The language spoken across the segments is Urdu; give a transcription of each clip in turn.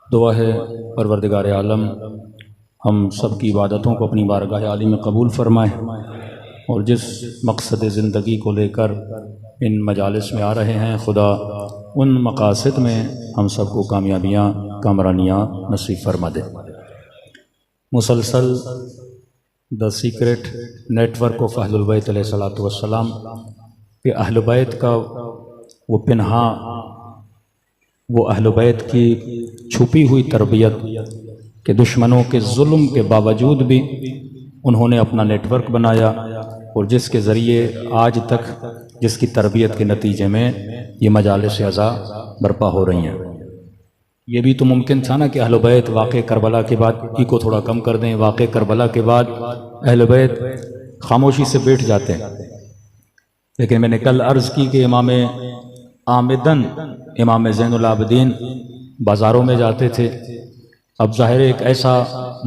دعا ہے پروردگار عالم ہم سب کی عبادتوں کو اپنی بارگاہ عالی میں قبول فرمائے، اور جس مقصد زندگی کو لے کر ان مجالس میں آ رہے ہیں خدا ان مقاصد میں ہم سب کو کامیابیاں کامرانیاں نصیب فرما دے۔ مسلسل دا سیکرٹ نیٹ ورک آف اہل البیت علیہ الصلوۃ والسلام کہ اہل بیت کا وہ پنہا، وہ اہل بیت کی چھپی ہوئی تربیت کہ دشمنوں کے ظلم کے باوجود بھی انہوں نے اپنا نیٹ ورک بنایا، اور جس کے ذریعے آج تک جس کی تربیت کے نتیجے میں یہ مجالس اعزا برپا ہو رہی ہیں۔ یہ بھی تو ممکن تھا نا کہ اہل بیت واقع کربلا کے بعد کو تھوڑا کم کر دیں، واقع کربلا کے بعد اہل بیت خاموشی سے بیٹھ جاتے ہیں، لیکن میں نے کل عرض کی کہ امام آمدن امام زین العابدین بازاروں میں جاتے تھے۔ اب ظاہر ایک ایسا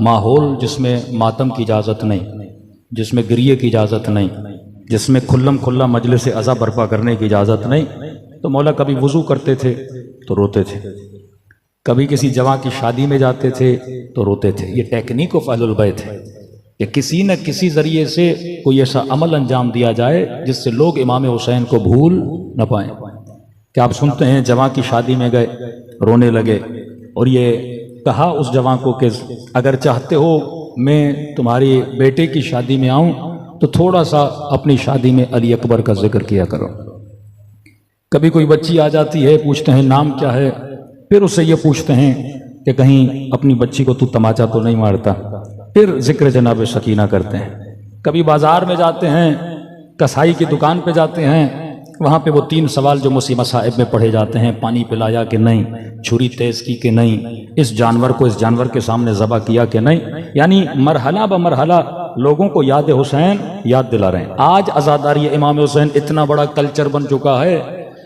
ماحول جس میں ماتم کی اجازت نہیں، جس میں گریے کی اجازت نہیں، جس میں کھلم کھلا مجلس عزا برپا کرنے کی اجازت نہیں، تو مولا کبھی وضو کرتے تھے تو روتے تھے، کبھی کسی جوان کی شادی میں جاتے تھے تو روتے تھے۔ یہ ٹیکنیک آف اہل البیت ہے کہ کسی نہ کسی ذریعے سے کوئی ایسا عمل انجام دیا جائے جس سے لوگ امام حسین کو بھول نہ پائیں۔ کہ آپ سنتے ہیں جوان کی شادی میں گئے، رونے لگے، اور یہ کہا اس جوان کو کہ اگر چاہتے ہو میں تمہاری بیٹے کی شادی میں آؤں تو تھوڑا سا اپنی شادی میں علی اکبر کا ذکر کیا کرو۔ کبھی کوئی بچی آ جاتی ہے، پوچھتے ہیں نام کیا ہے، پھر اس سے یہ پوچھتے ہیں کہ کہیں اپنی بچی کو تو تماچا تو نہیں مارتا، پھر ذکر جناب سکینہ کرتے ہیں۔ کبھی بازار میں جاتے ہیں، کسائی کی دکان پہ جاتے ہیں، وہاں پہ وہ 3 سوال جو مصائب میں پڑھے جاتے ہیں، پانی پلایا کہ نہیں، چھری تیز کی کہ نہیں، اس جانور کو اس جانور کے سامنے ذبح کیا کہ نہیں، یعنی مرحلہ بمرحلہ لوگوں کو یاد حسین یاد دلا رہے ہیں۔ آج عزاداری امام حسین اتنا بڑا کلچر بن چکا ہے،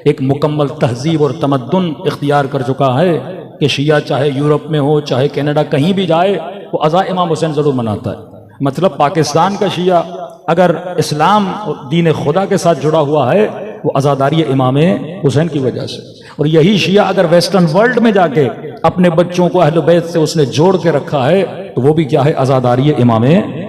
ایک مکمل تہذیب اور تمدن اختیار کر چکا ہے کہ شیعہ چاہے یورپ میں ہو چاہے کینیڈا کہیں بھی جائے وہ عزا امام حسین ضرور مناتا ہے۔ مطلب پاکستان کا شیعہ اگر اسلام اور دین خدا کے ساتھ جڑا ہوا ہے وہ عزاداری امام حسین کی وجہ سے، اور یہی شیعہ اگر ویسٹرن ورلڈ میں جا کے اپنے بچوں کو اہل بیت سے اس نے جوڑ کے رکھا ہے تو وہ بھی کیا ہے، عزاداری امام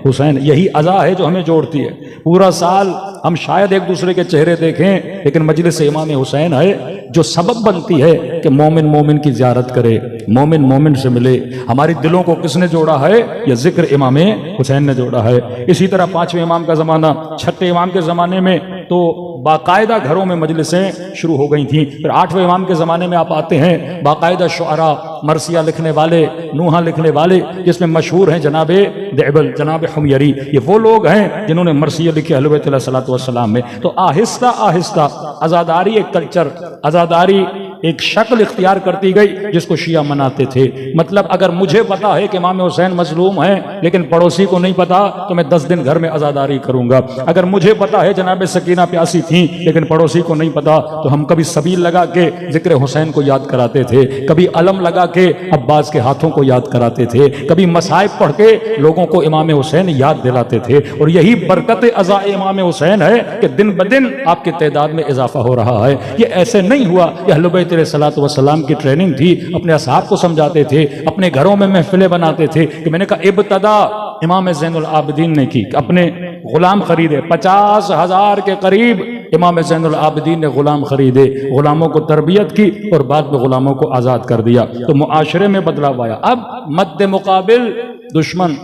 حسین۔ یہی عزا ہے جو ہمیں جوڑتی ہے۔ پورا سال ہم شاید ایک دوسرے کے چہرے دیکھیں، لیکن مجلس امام حسین ہے جو سبب بنتی ہے کہ مومن مومن کی زیارت کرے، مومن مومن سے ملے۔ ہماری دلوں کو کس نے جوڑا ہے؟ یہ ذکر امام حسین نے جوڑا ہے۔ اسی طرح 5ویں امام کا زمانہ، 6ٹھے امام کے زمانے میں تو باقاعدہ گھروں میں مجلسیں شروع ہو گئی تھیں۔ پھر 8ویں امام کے زمانے میں آپ آتے ہیں، باقاعدہ شعراء، مرثیہ لکھنے والے، نوحہ لکھنے والے، جس میں مشہور ہیں جناب دعبل، جناب حمیری۔ یہ وہ لوگ ہیں جنہوں نے مرثیہ لکھی اہل بیت علیہ الصلوۃ والسلام میں۔ تو آہستہ آہستہ عزاداری ایک کلچر، عزاداری ایک شکل اختیار کرتی گئی جس کو شیعہ مناتے تھے۔ مطلب اگر مجھے پتا ہے کہ امام حسین مظلوم ہیں لیکن پڑوسی کو نہیں پتا تو میں 10 دن گھر میں عزاداری کروں گا۔ اگر مجھے پتا ہے جناب سکینہ پیاسی تھیں لیکن پڑوسی کو نہیں پتا تو ہم کبھی سبیل لگا کے ذکر حسین کو یاد کراتے تھے، کبھی علم لگا کے عباس کے ہاتھوں کو یاد کراتے تھے، کبھی مصائب پڑھ کے لوگوں کو امام حسین یاد دلاتے تھے۔ اور یہی برکت عزا امام حسین ہے کہ دن بدن آپ کی تعداد میں اضافہ ہو رہا ہے۔ یہ ایسے نہیں ہوا کہ اہل بیت علیہ الصلوۃ والسلام کی ٹریننگ تھی، اپنے اصحاب کو سمجھاتے تھے، اپنے گھروں میں محفلیں بناتے تھے کہ میں نے کہا ابتدا امام زین العابدین نے کی، اپنے غلام خریدے، 50,000 کے قریب امام زین العابدین نے غلام خریدے، غلاموں کو تربیت کی اور بعد میں غلاموں کو آزاد کر دیا، تو معاشرے میں بدلاؤ آیا۔ اب مد مقابل دشمن،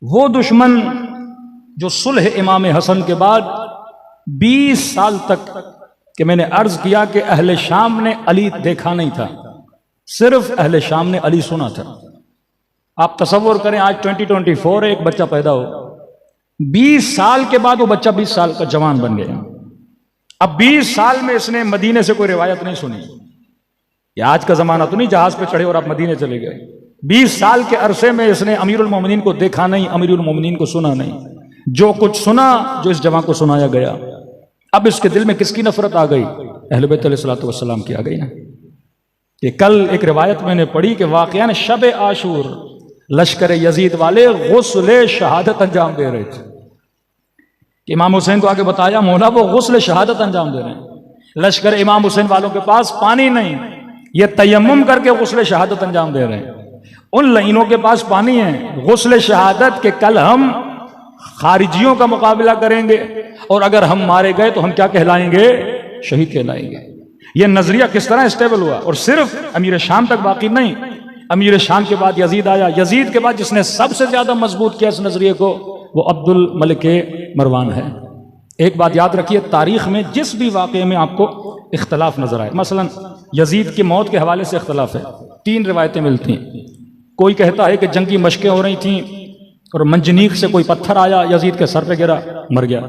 وہ دشمن جو صلح امام حسن کے بعد 20 سال تک، کہ میں نے عرض کیا کہ اہل شام نے علی دیکھا نہیں تھا، صرف اہل شام نے علی سنا تھا۔ آپ تصور کریں آج 2024 ایک بچہ پیدا ہو، 20 سال کے بعد وہ بچہ 20 سال کا جوان بن گیا۔ اب 20 سال میں اس نے مدینے سے کوئی روایت نہیں سنی۔ یہ آج کا زمانہ تو نہیں جہاز پہ چڑھے اور آپ مدینے چلے گئے۔ 20 سال کے عرصے میں اس نے امیر المومنین کو دیکھا نہیں، امیر المومنین کو سنا نہیں۔ جو کچھ سنا جو اس جوان کو سنایا گیا، اب اس کے دل میں کس کی نفرت آ گئی؟ اہل بیت علیہ الصلوۃ والسلام کی آ گئی نا۔ کہ کل ایک روایت میں نے پڑھی کہ واقعاً شب عاشور لشکر یزید والے غسل شہادت انجام دے رہے تھے، کہ امام حسین کو آگے بتایا مولا وہ غسل شہادت انجام دے رہے ہیں، لشکر امام حسین والوں کے پاس پانی نہیں، یہ تیمم کر کے غسل شہادت انجام دے رہے ہیں. ان لعینوں کے پاس پانی ہے غسل شہادت کہ کل ہم خارجیوں کا مقابلہ کریں گے اور اگر ہم مارے گئے تو ہم کیا کہلائیں گے؟ شہید کہلائیں گے. یہ نظریہ کس طرح اسٹیبل ہوا؟ اور صرف امیر شام تک باقی نہیں، امیر شام کے بعد یزید آیا. یزید کے بعد جس نے سب سے زیادہ مضبوط کیا اس نظریے کو وہ عبد الملک مروان ہے. ایک بات یاد رکھیے، تاریخ میں جس بھی واقعے میں آپ کو اختلاف نظر آئے، مثلا یزید کی موت کے حوالے سے اختلاف ہے، 3 روایتیں ملتی ہیں. کوئی کہتا ہے کہ جنگی مشقیں ہو رہی تھیں اور منجنیق سے کوئی پتھر آیا یزید کے سر پہ گرا، مر گیا.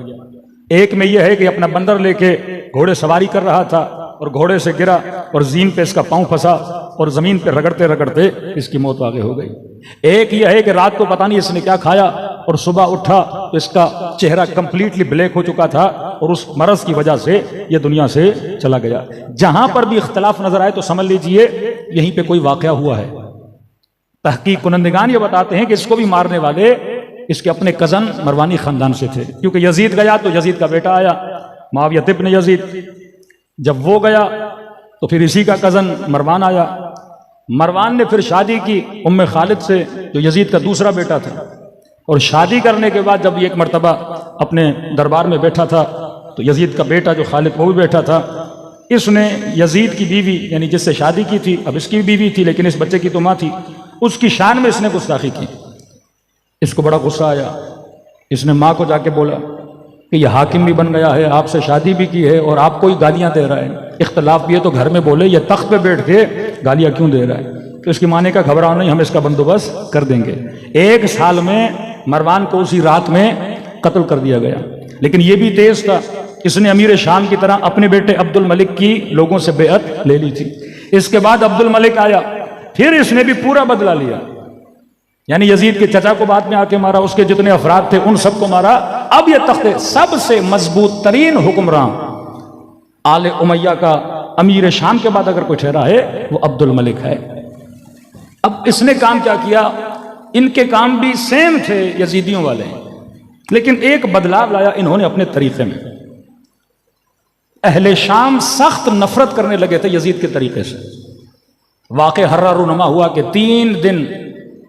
ایک میں یہ ہے کہ اپنا بندر لے کے گھوڑے سواری کر رہا تھا اور گھوڑے سے گرا اور زین پہ اس کا پاؤں پھنسا اور زمین پہ رگڑتے رگڑتے اس کی موت واقع ہو گئی. ایک یہ ہے کہ رات کو پتہ نہیں اس نے کیا کھایا اور صبح اٹھا تو اس کا چہرہ کمپلیٹلی بلیک ہو چکا تھا اور اس مرض کی وجہ سے یہ دنیا سے چلا گیا. جہاں پر بھی اختلاف نظر آئے تو سمجھ لیجئے یہیں پہ کوئی واقعہ ہوا ہے. تحقیق کنندگان یہ بتاتے ہیں کہ اس کو بھی مارنے والے اس کے اپنے کزن مروانی خاندان سے تھے، کیونکہ یزید گیا تو یزید کا بیٹا آیا معاویہ ابن یزید. جب وہ گیا تو پھر اسی کا کزن مروان آیا. مروان نے پھر شادی کی ام خالد سے جو یزید کا دوسرا بیٹا تھا، اور شادی کرنے کے بعد جب ایک مرتبہ اپنے دربار میں بیٹھا تھا تو یزید کا بیٹا جو خالد وہ بھی بیٹھا تھا. اس نے یزید کی بیوی یعنی جس سے شادی کی تھی، اب اس کی بیوی تھی لیکن اس بچے کی تو ماں تھی، اس کی شان میں اس نے گستاخی کی. اس کو بڑا غصہ آیا. اس نے ماں کو جا کے بولا کہ یہ حاکم بھی بن گیا ہے، آپ سے شادی بھی کی ہے اور آپ کو ہی گالیاں دے رہا ہے. اختلاف بھی ہے تو گھر میں بولے، یہ تخت پہ بیٹھ کے گالیاں کیوں دے رہا ہے؟ تو اس کی ماں نے کہا گھبراؤ نہیں، ہم اس کا بندوبست کر دیں گے. 1 سال میں مروان کو اسی رات میں قتل کر دیا گیا. لیکن یہ بھی تیز تھا، اس نے امیر شام کی طرح اپنے بیٹے عبد الملک کی لوگوں سے بیعت لے لی تھی. اس کے بعد عبد الملک آیا، پھر اس نے بھی پورا بدلہ لیا. یعنی یزید کے چچا کو بعد میں آ کے مارا، اس کے جتنے افراد تھے ان سب کو مارا. اب یہ تخت سب سے مضبوط ترین حکمران آل امیہ کا امیر شام کے بعد اگر کوئی ٹھہرا ہے وہ عبد الملک ہے. اب اس نے کام کیا کیا؟ ان کے کام بھی سیم تھے یزیدیوں والے، لیکن ایک بدلاؤ لایا انہوں نے اپنے طریقے میں. اہل شام سخت نفرت کرنے لگے تھے یزید کے طریقے سے. واقع ہررا رونما ہوا کہ 3 دن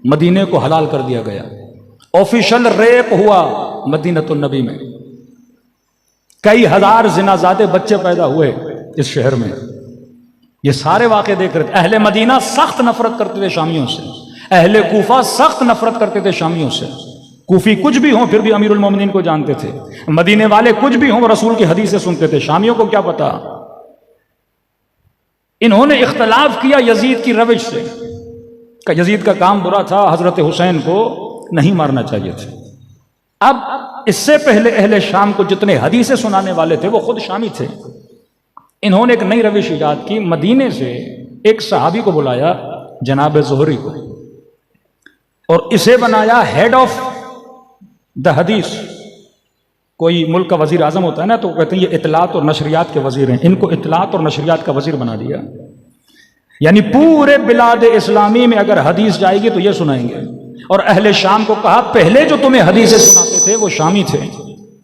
مدینے کو حلال کر دیا گیا. آفیشل ریپ ہوا مدینۃ النبی میں. کئی ہزار زنازادے بچے پیدا ہوئے اس شہر میں. یہ سارے واقعے دیکھ رہے تھے. اہل مدینہ سخت نفرت کرتے تھے شامیوں سے، اہل کوفہ سخت نفرت کرتے تھے شامیوں سے. کوفی کچھ بھی ہوں پھر بھی امیر المومنین کو جانتے تھے، مدینے والے کچھ بھی ہوں رسول کی حدیثیں سنتے تھے، شامیوں کو کیا پتا. انہوں نے اختلاف کیا یزید کی روش سے کہ یزید کا کام برا تھا، حضرت حسین کو نہیں مارنا چاہیے تھا. اب اس سے پہلے اہل شام کو جتنے حدیثیں سنانے والے تھے وہ خود شامی تھے. انہوں نے ایک نئی روش ایجاد کی. مدینے سے ایک صحابی کو بلایا جناب زہری کو، اور اسے بنایا ہیڈ آف دا حدیث. کوئی ملک کا وزیر اعظم ہوتا ہے نا تو کہتے ہیں یہ اطلاعات اور نشریات کے وزیر ہیں، ان کو اطلاعات اور نشریات کا وزیر بنا دیا. یعنی پورے بلاد اسلامی میں اگر حدیث جائے گی تو یہ سنائیں گے. اور اہل شام کو کہا پہلے جو تمہیں حدیثیں سناتے تھے وہ شامی تھے،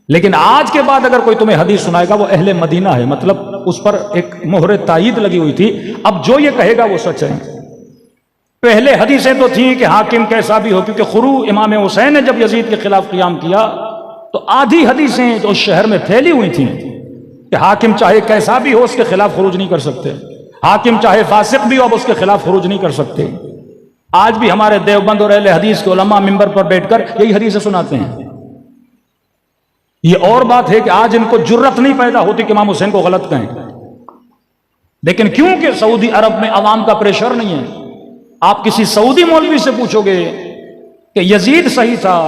لیکن آج کے بعد اگر کوئی تمہیں حدیث سنائے گا وہ اہل مدینہ ہے. مطلب اس پر ایک مہر تائید لگی ہوئی تھی، اب جو یہ کہے گا وہ سچ ہے. پہلے حدیثیں تو تھیں کہ حاکم کیسا بھی ہو، کیونکہ خرو امام حسین نے جب یزید کے خلاف قیام کیا تو آدھی حدیثیں جو اس شہر میں پھیلی ہوئی تھیں کہ حاکم چاہے کیسا بھی ہو اس کے خلاف خروج نہیں کر سکتے، حاکم چاہے فاسق بھی ہو اب اس کے خلاف خروج نہیں کر سکتے. آج بھی ہمارے دیوبند اور اہل حدیث کے علماء منبر پر بیٹھ کر یہی حدیثیں سناتے ہیں. یہ اور بات ہے کہ آج ان کو جرت نہیں پیدا ہوتی کہ امام حسین کو غلط کہیں، لیکن کیونکہ سعودی عرب میں عوام کا پریشر نہیں ہے. آپ کسی سعودی مولوی سے پوچھو گے کہ یزید صحیح تھا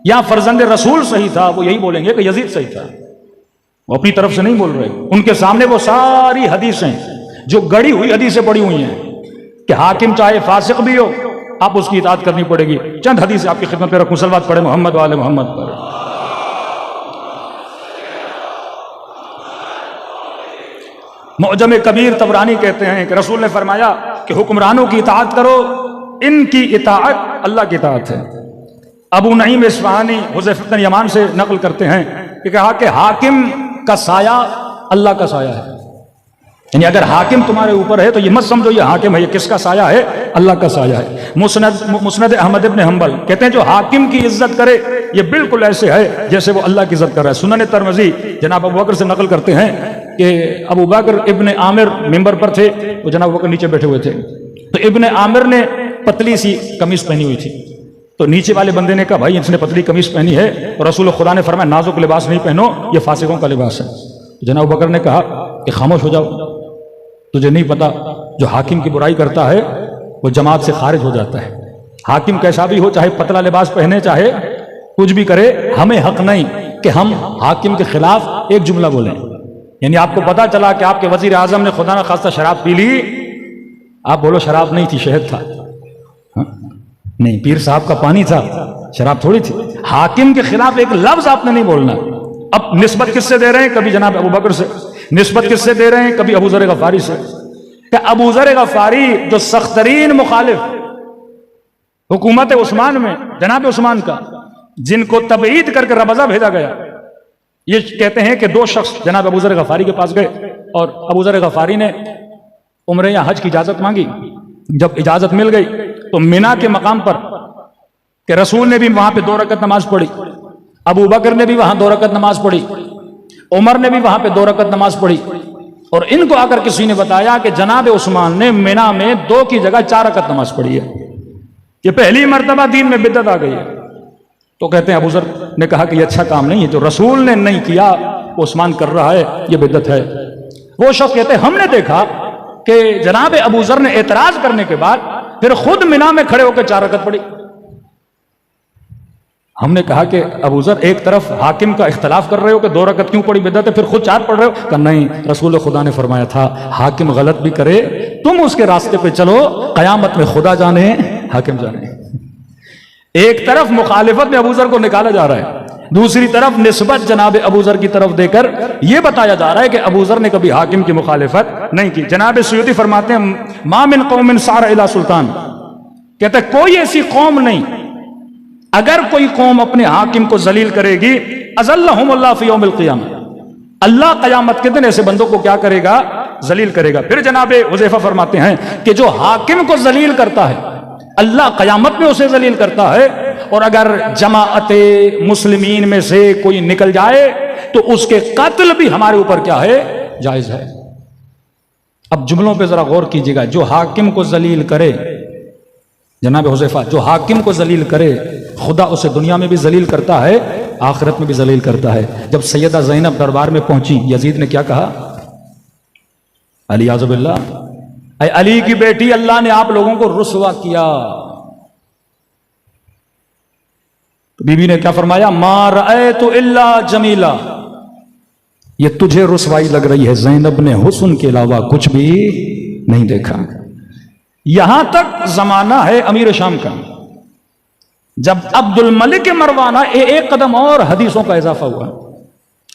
یا فرزند رسول صحیح تھا، وہ یہی بولیں گے کہ یزید صحیح تھا. وہ اپنی طرف سے نہیں بول رہے. ان کے سامنے وہ ساری حدیثیں جو گڑی ہوئی حدیثیں پڑی ہوئی ہیں کہ حاکم چاہے فاسق بھی ہو آپ اس کی اطاعت کرنی پڑے گی. چند حدیثیں آپ کی خدمت میں رکھوں. صلوات پڑھے محمد وآل محمد پر. معجم کبیر طبرانی کہتے ہیں کہ رسول نے فرمایا کہ حکمرانوں کی اطاعت کرو، ان کی اطاعت اللہ کی اطاعت ہے. ابو نعیم اصفہانی حذیفہ بن یمان سے نقل کرتے ہیں کہ کہا کہ حاکم کا سایہ اللہ کا سایہ ہے. یعنی اگر حاکم تمہارے اوپر ہے تو یہ مت سمجھو یہ حاکم ہے، یہ کس کا سایہ ہے؟ اللہ کا سایہ ہے۔ مسند احمد ابن حنبل کہتے ہیں جو حاکم کی عزت کرے یہ بالکل ایسے ہے جیسے وہ اللہ کی عزت کر رہا ہے۔ سنن ترمذی جناب ابو بکر سے نقل کرتے ہیں کہ ابو بکر ابن عامر ممبر پر تھے، وہ جناب ابو بکر نیچے بیٹھے ہوئے تھے، تو ابن عامر نے پتلی سی قمیص پہنی ہوئی تھی، تو نیچے والے بندے نے کہا بھائی اس نے پتلی قمیص پہنی ہے، اور رسول خدا نے فرمایا نازک لباس نہیں پہنو، یہ فاسقوں کا لباس ہے۔ جناب ابو بکر نے کہا کہ خاموش ہو جاؤ، تجھے نہیں پتا جو حاکم کی برائی کرتا ہے وہ جماعت سے خارج ہو جاتا ہے۔ حاکم کیسا بھی ہو، چاہے پتلا لباس پہنے چاہے کچھ بھی کرے، ہمیں حق نہیں کہ ہم حاکم کے خلاف ایک جملہ بولیں۔ یعنی آپ کو پتا چلا کہ آپ کے وزیر اعظم نے خدا نہ خواستہ شراب پی لی، آپ بولو شراب نہیں تھی، شہد تھا، نہیں پیر صاحب کا پانی تھا، شراب تھوڑی تھی۔ حاکم کے خلاف ایک لفظ آپ نے نہیں بولنا۔ اب نسبت کس سے دے رہے ہیں؟ کبھی جناب ابو بکر سے، نسبت کس سے دے رہے ہیں؟ کبھی ابو ذر غفاری سے، کہ ابو ذر غفاری جو سخت ترین مخالف حکومت عثمان میں جناب عثمان کا، جن کو تبعید کر کے ربضہ بھیجا گیا، یہ کہتے ہیں کہ دو شخص جناب ابو ذر غفاری کے پاس گئے اور ابو ذر غفاری نے عمرے یا حج کی اجازت مانگی۔ جب اجازت مل گئی تو مینا کے مقام پر کہ رسول نے بھی وہاں پہ 2 رکعت نماز پڑھی، ابو بکر نے بھی وہاں 2 رکعت نماز پڑھی، عمر نے بھی وہاں پہ 2 رکعت نماز پڑھی، اور ان کو اگر کسی نے بتایا کہ جناب عثمان نے مینا میں 2 کی جگہ 4 رکعت نماز پڑھی ہے، یہ پہلی مرتبہ دین میں بدعت آ گئی ہے، تو کہتے ہیں ابو ذر نے کہا کہ یہ اچھا کام نہیں ہے، جو رسول نے نہیں کیا وہ عثمان کر رہا ہے، یہ بدعت ہے۔ وہ شخص کہتے ہیں ہم نے دیکھا کہ جناب ابو ذر نے اعتراض کرنے کے بعد پھر خود مینا میں کھڑے ہو کے 4 رکعت پڑھی۔ ہم نے کہا کہ ابو ذر ایک طرف حاکم کا اختلاف کر رہے ہو کہ 2 رکعت کیوں پڑھی بدعت ہے، پھر خود 4 پڑھ رہے ہو؟ کہ نہیں، رسول خدا نے فرمایا تھا حاکم غلط بھی کرے تم اس کے راستے پہ چلو، قیامت میں خدا جانے حاکم جانے۔ ایک طرف مخالفت میں ابو ذر کو نکالا جا رہا ہے، دوسری طرف نسبت جناب ابو ذر کی طرف دے کر یہ بتایا جا رہا ہے کہ ابو ذر نے کبھی حاکم کی مخالفت نہیں کی۔ جناب سیوطی فرماتے ہیں ما من قوم سار الی سلطان، کہتے ہیں کوئی ایسی قوم نہیں، اگر کوئی قوم اپنے حاکم کو ذلیل کرے گی اذلہم اللہ فی یوم القیامہ، اللہ قیامت کے دن ایسے بندوں کو کیا کرے گا؟ ذلیل کرے گا۔ پھر جناب حذیفہ فرماتے ہیں کہ جو حاکم کو ذلیل کرتا ہے اللہ قیامت میں اسے ذلیل کرتا ہے، اور اگر جماعت مسلمین میں سے کوئی نکل جائے تو اس کے قتل بھی ہمارے اوپر کیا ہے؟ جائز ہے۔ اب جملوں پہ ذرا غور کیجیے گا، جو حاکم کو ذلیل کرے، جناب حذیفہ جو حاکم کو ذلیل کرے خدا اسے دنیا میں بھی ذلیل کرتا ہے، آخرت میں بھی ذلیل کرتا ہے۔ جب سیدہ زینب دربار میں پہنچی، یزید نے کیا کہا؟ علی اعوذ باللہ، اے علی کی بیٹی اللہ نے آپ لوگوں کو رسوا کیا۔ بی بی نے کیا فرمایا؟ ما رأیت الا جمیلا، یہ تجھے رسوائی لگ رہی ہے، زینب نے حسن کے علاوہ کچھ بھی نہیں دیکھا۔ یہاں تک زمانہ ہے امیر شام کا، جب عبد الملک مروانہ ایک قدم اور حدیثوں کا اضافہ ہوا،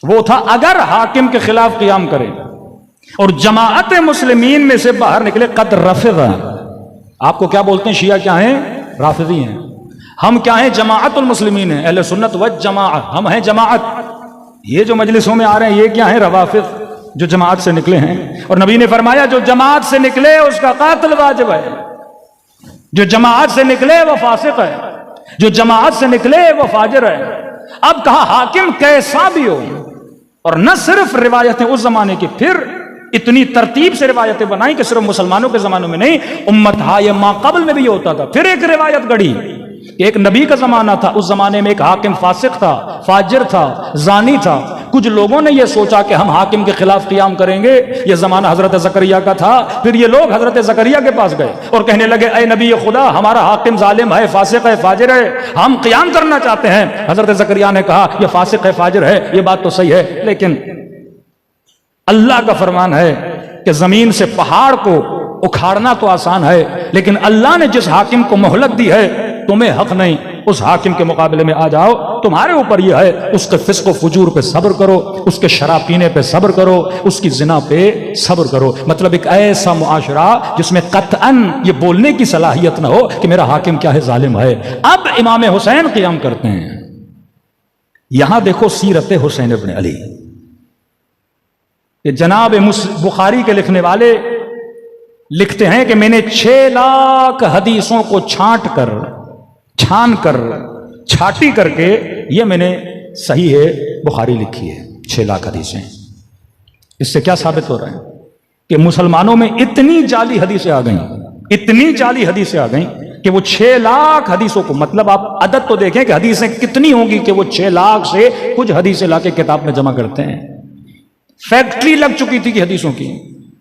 وہ تھا اگر حاکم کے خلاف قیام کرے اور جماعت مسلمین میں سے باہر نکلے قد رفض۔ آپ کو کیا بولتے ہیں؟ شیعہ کیا ہیں؟ رافضی ہیں۔ ہم کیا ہیں؟ جماعت المسلمین ہیں، اہل سنت والجماعت، ہم ہیں جماعت۔ یہ جو مجلسوں میں آ رہے ہیں یہ کیا ہیں؟ روافض، جو جماعت سے نکلے ہیں۔ اور نبی نے فرمایا جو جماعت سے نکلے اس کا قتل واجب ہے، جو جماعت سے نکلے وہ فاسق ہے، جو جماعت سے نکلے وہ فاجر ہے۔ اب کہا حاکم کیسا بھی ہو، اور نہ صرف روایتیں اس زمانے کی، پھر اتنی ترتیب سے روایتیں بنائی کہ صرف مسلمانوں کے زمانوں میں نہیں، امت ما قبل میں بھی یہ ہوتا تھا۔ پھر ایک روایت گڑی کہ ایک نبی کا زمانہ تھا، اس زمانے میں ایک حاکم فاسق تھا، فاجر تھا، زانی تھا۔ کچھ لوگوں نے یہ سوچا کہ ہم حاکم کے خلاف قیام کریں گے، یہ زمانہ حضرت زکریا کا تھا۔ پھر یہ لوگ حضرت زکریا کے پاس گئے اور کہنے لگے اے نبی خدا، ہمارا حاکم ظالم ہے، فاسق ہے، فاجر ہے، ہم قیام کرنا چاہتے ہیں۔ حضرت زکریا نے کہا یہ فاسق ہے، فاجر ہے، یہ بات تو صحیح ہے، لیکن اللہ کا فرمان ہے کہ زمین سے پہاڑ کو اکھاڑنا تو آسان ہے، لیکن اللہ نے جس حاکم کو مہلت دی ہے تمہیں حق نہیں اس حاکم کے مقابلے میں آ جاؤ، تمہارے اوپر یہ ہے اس کے فسق و فجور پہ صبر کرو، اس کے شراب پینے پہ صبر کرو، اس کی زنا پہ صبر کرو۔ مطلب ایک ایسا معاشرہ جس میں قطعاً یہ بولنے کی صلاحیت نہ ہو کہ میرا حاکم کیا ہے؟ ظالم ہے۔ اب امام حسین قیام کرتے ہیں، یہاں دیکھو سیرت حسین ابن علی۔ کہ جناب بخاری کے لکھنے والے لکھتے ہیں کہ میں نے 6 لاکھ حدیثوں کو چھان کر چھاٹی کر کے یہ میں نے صحیح ہے بخاری لکھی ہے. 6 لاکھ حدیثیں. اس سے کیا ثابت ہو رہا ہے کہ مسلمانوں میں اتنی جعلی حدیثیں آ گئیں کہ وہ 6 لاکھ حدیثوں کو، مطلب آپ عدد تو دیکھیں کہ حدیثیں کتنی ہوں گی کہ وہ 6 لاکھ سے کچھ حدیثیں لا کے کتاب میں جمع کرتے ہیں. فیکٹری لگ چکی تھی کہ حدیثوں کی.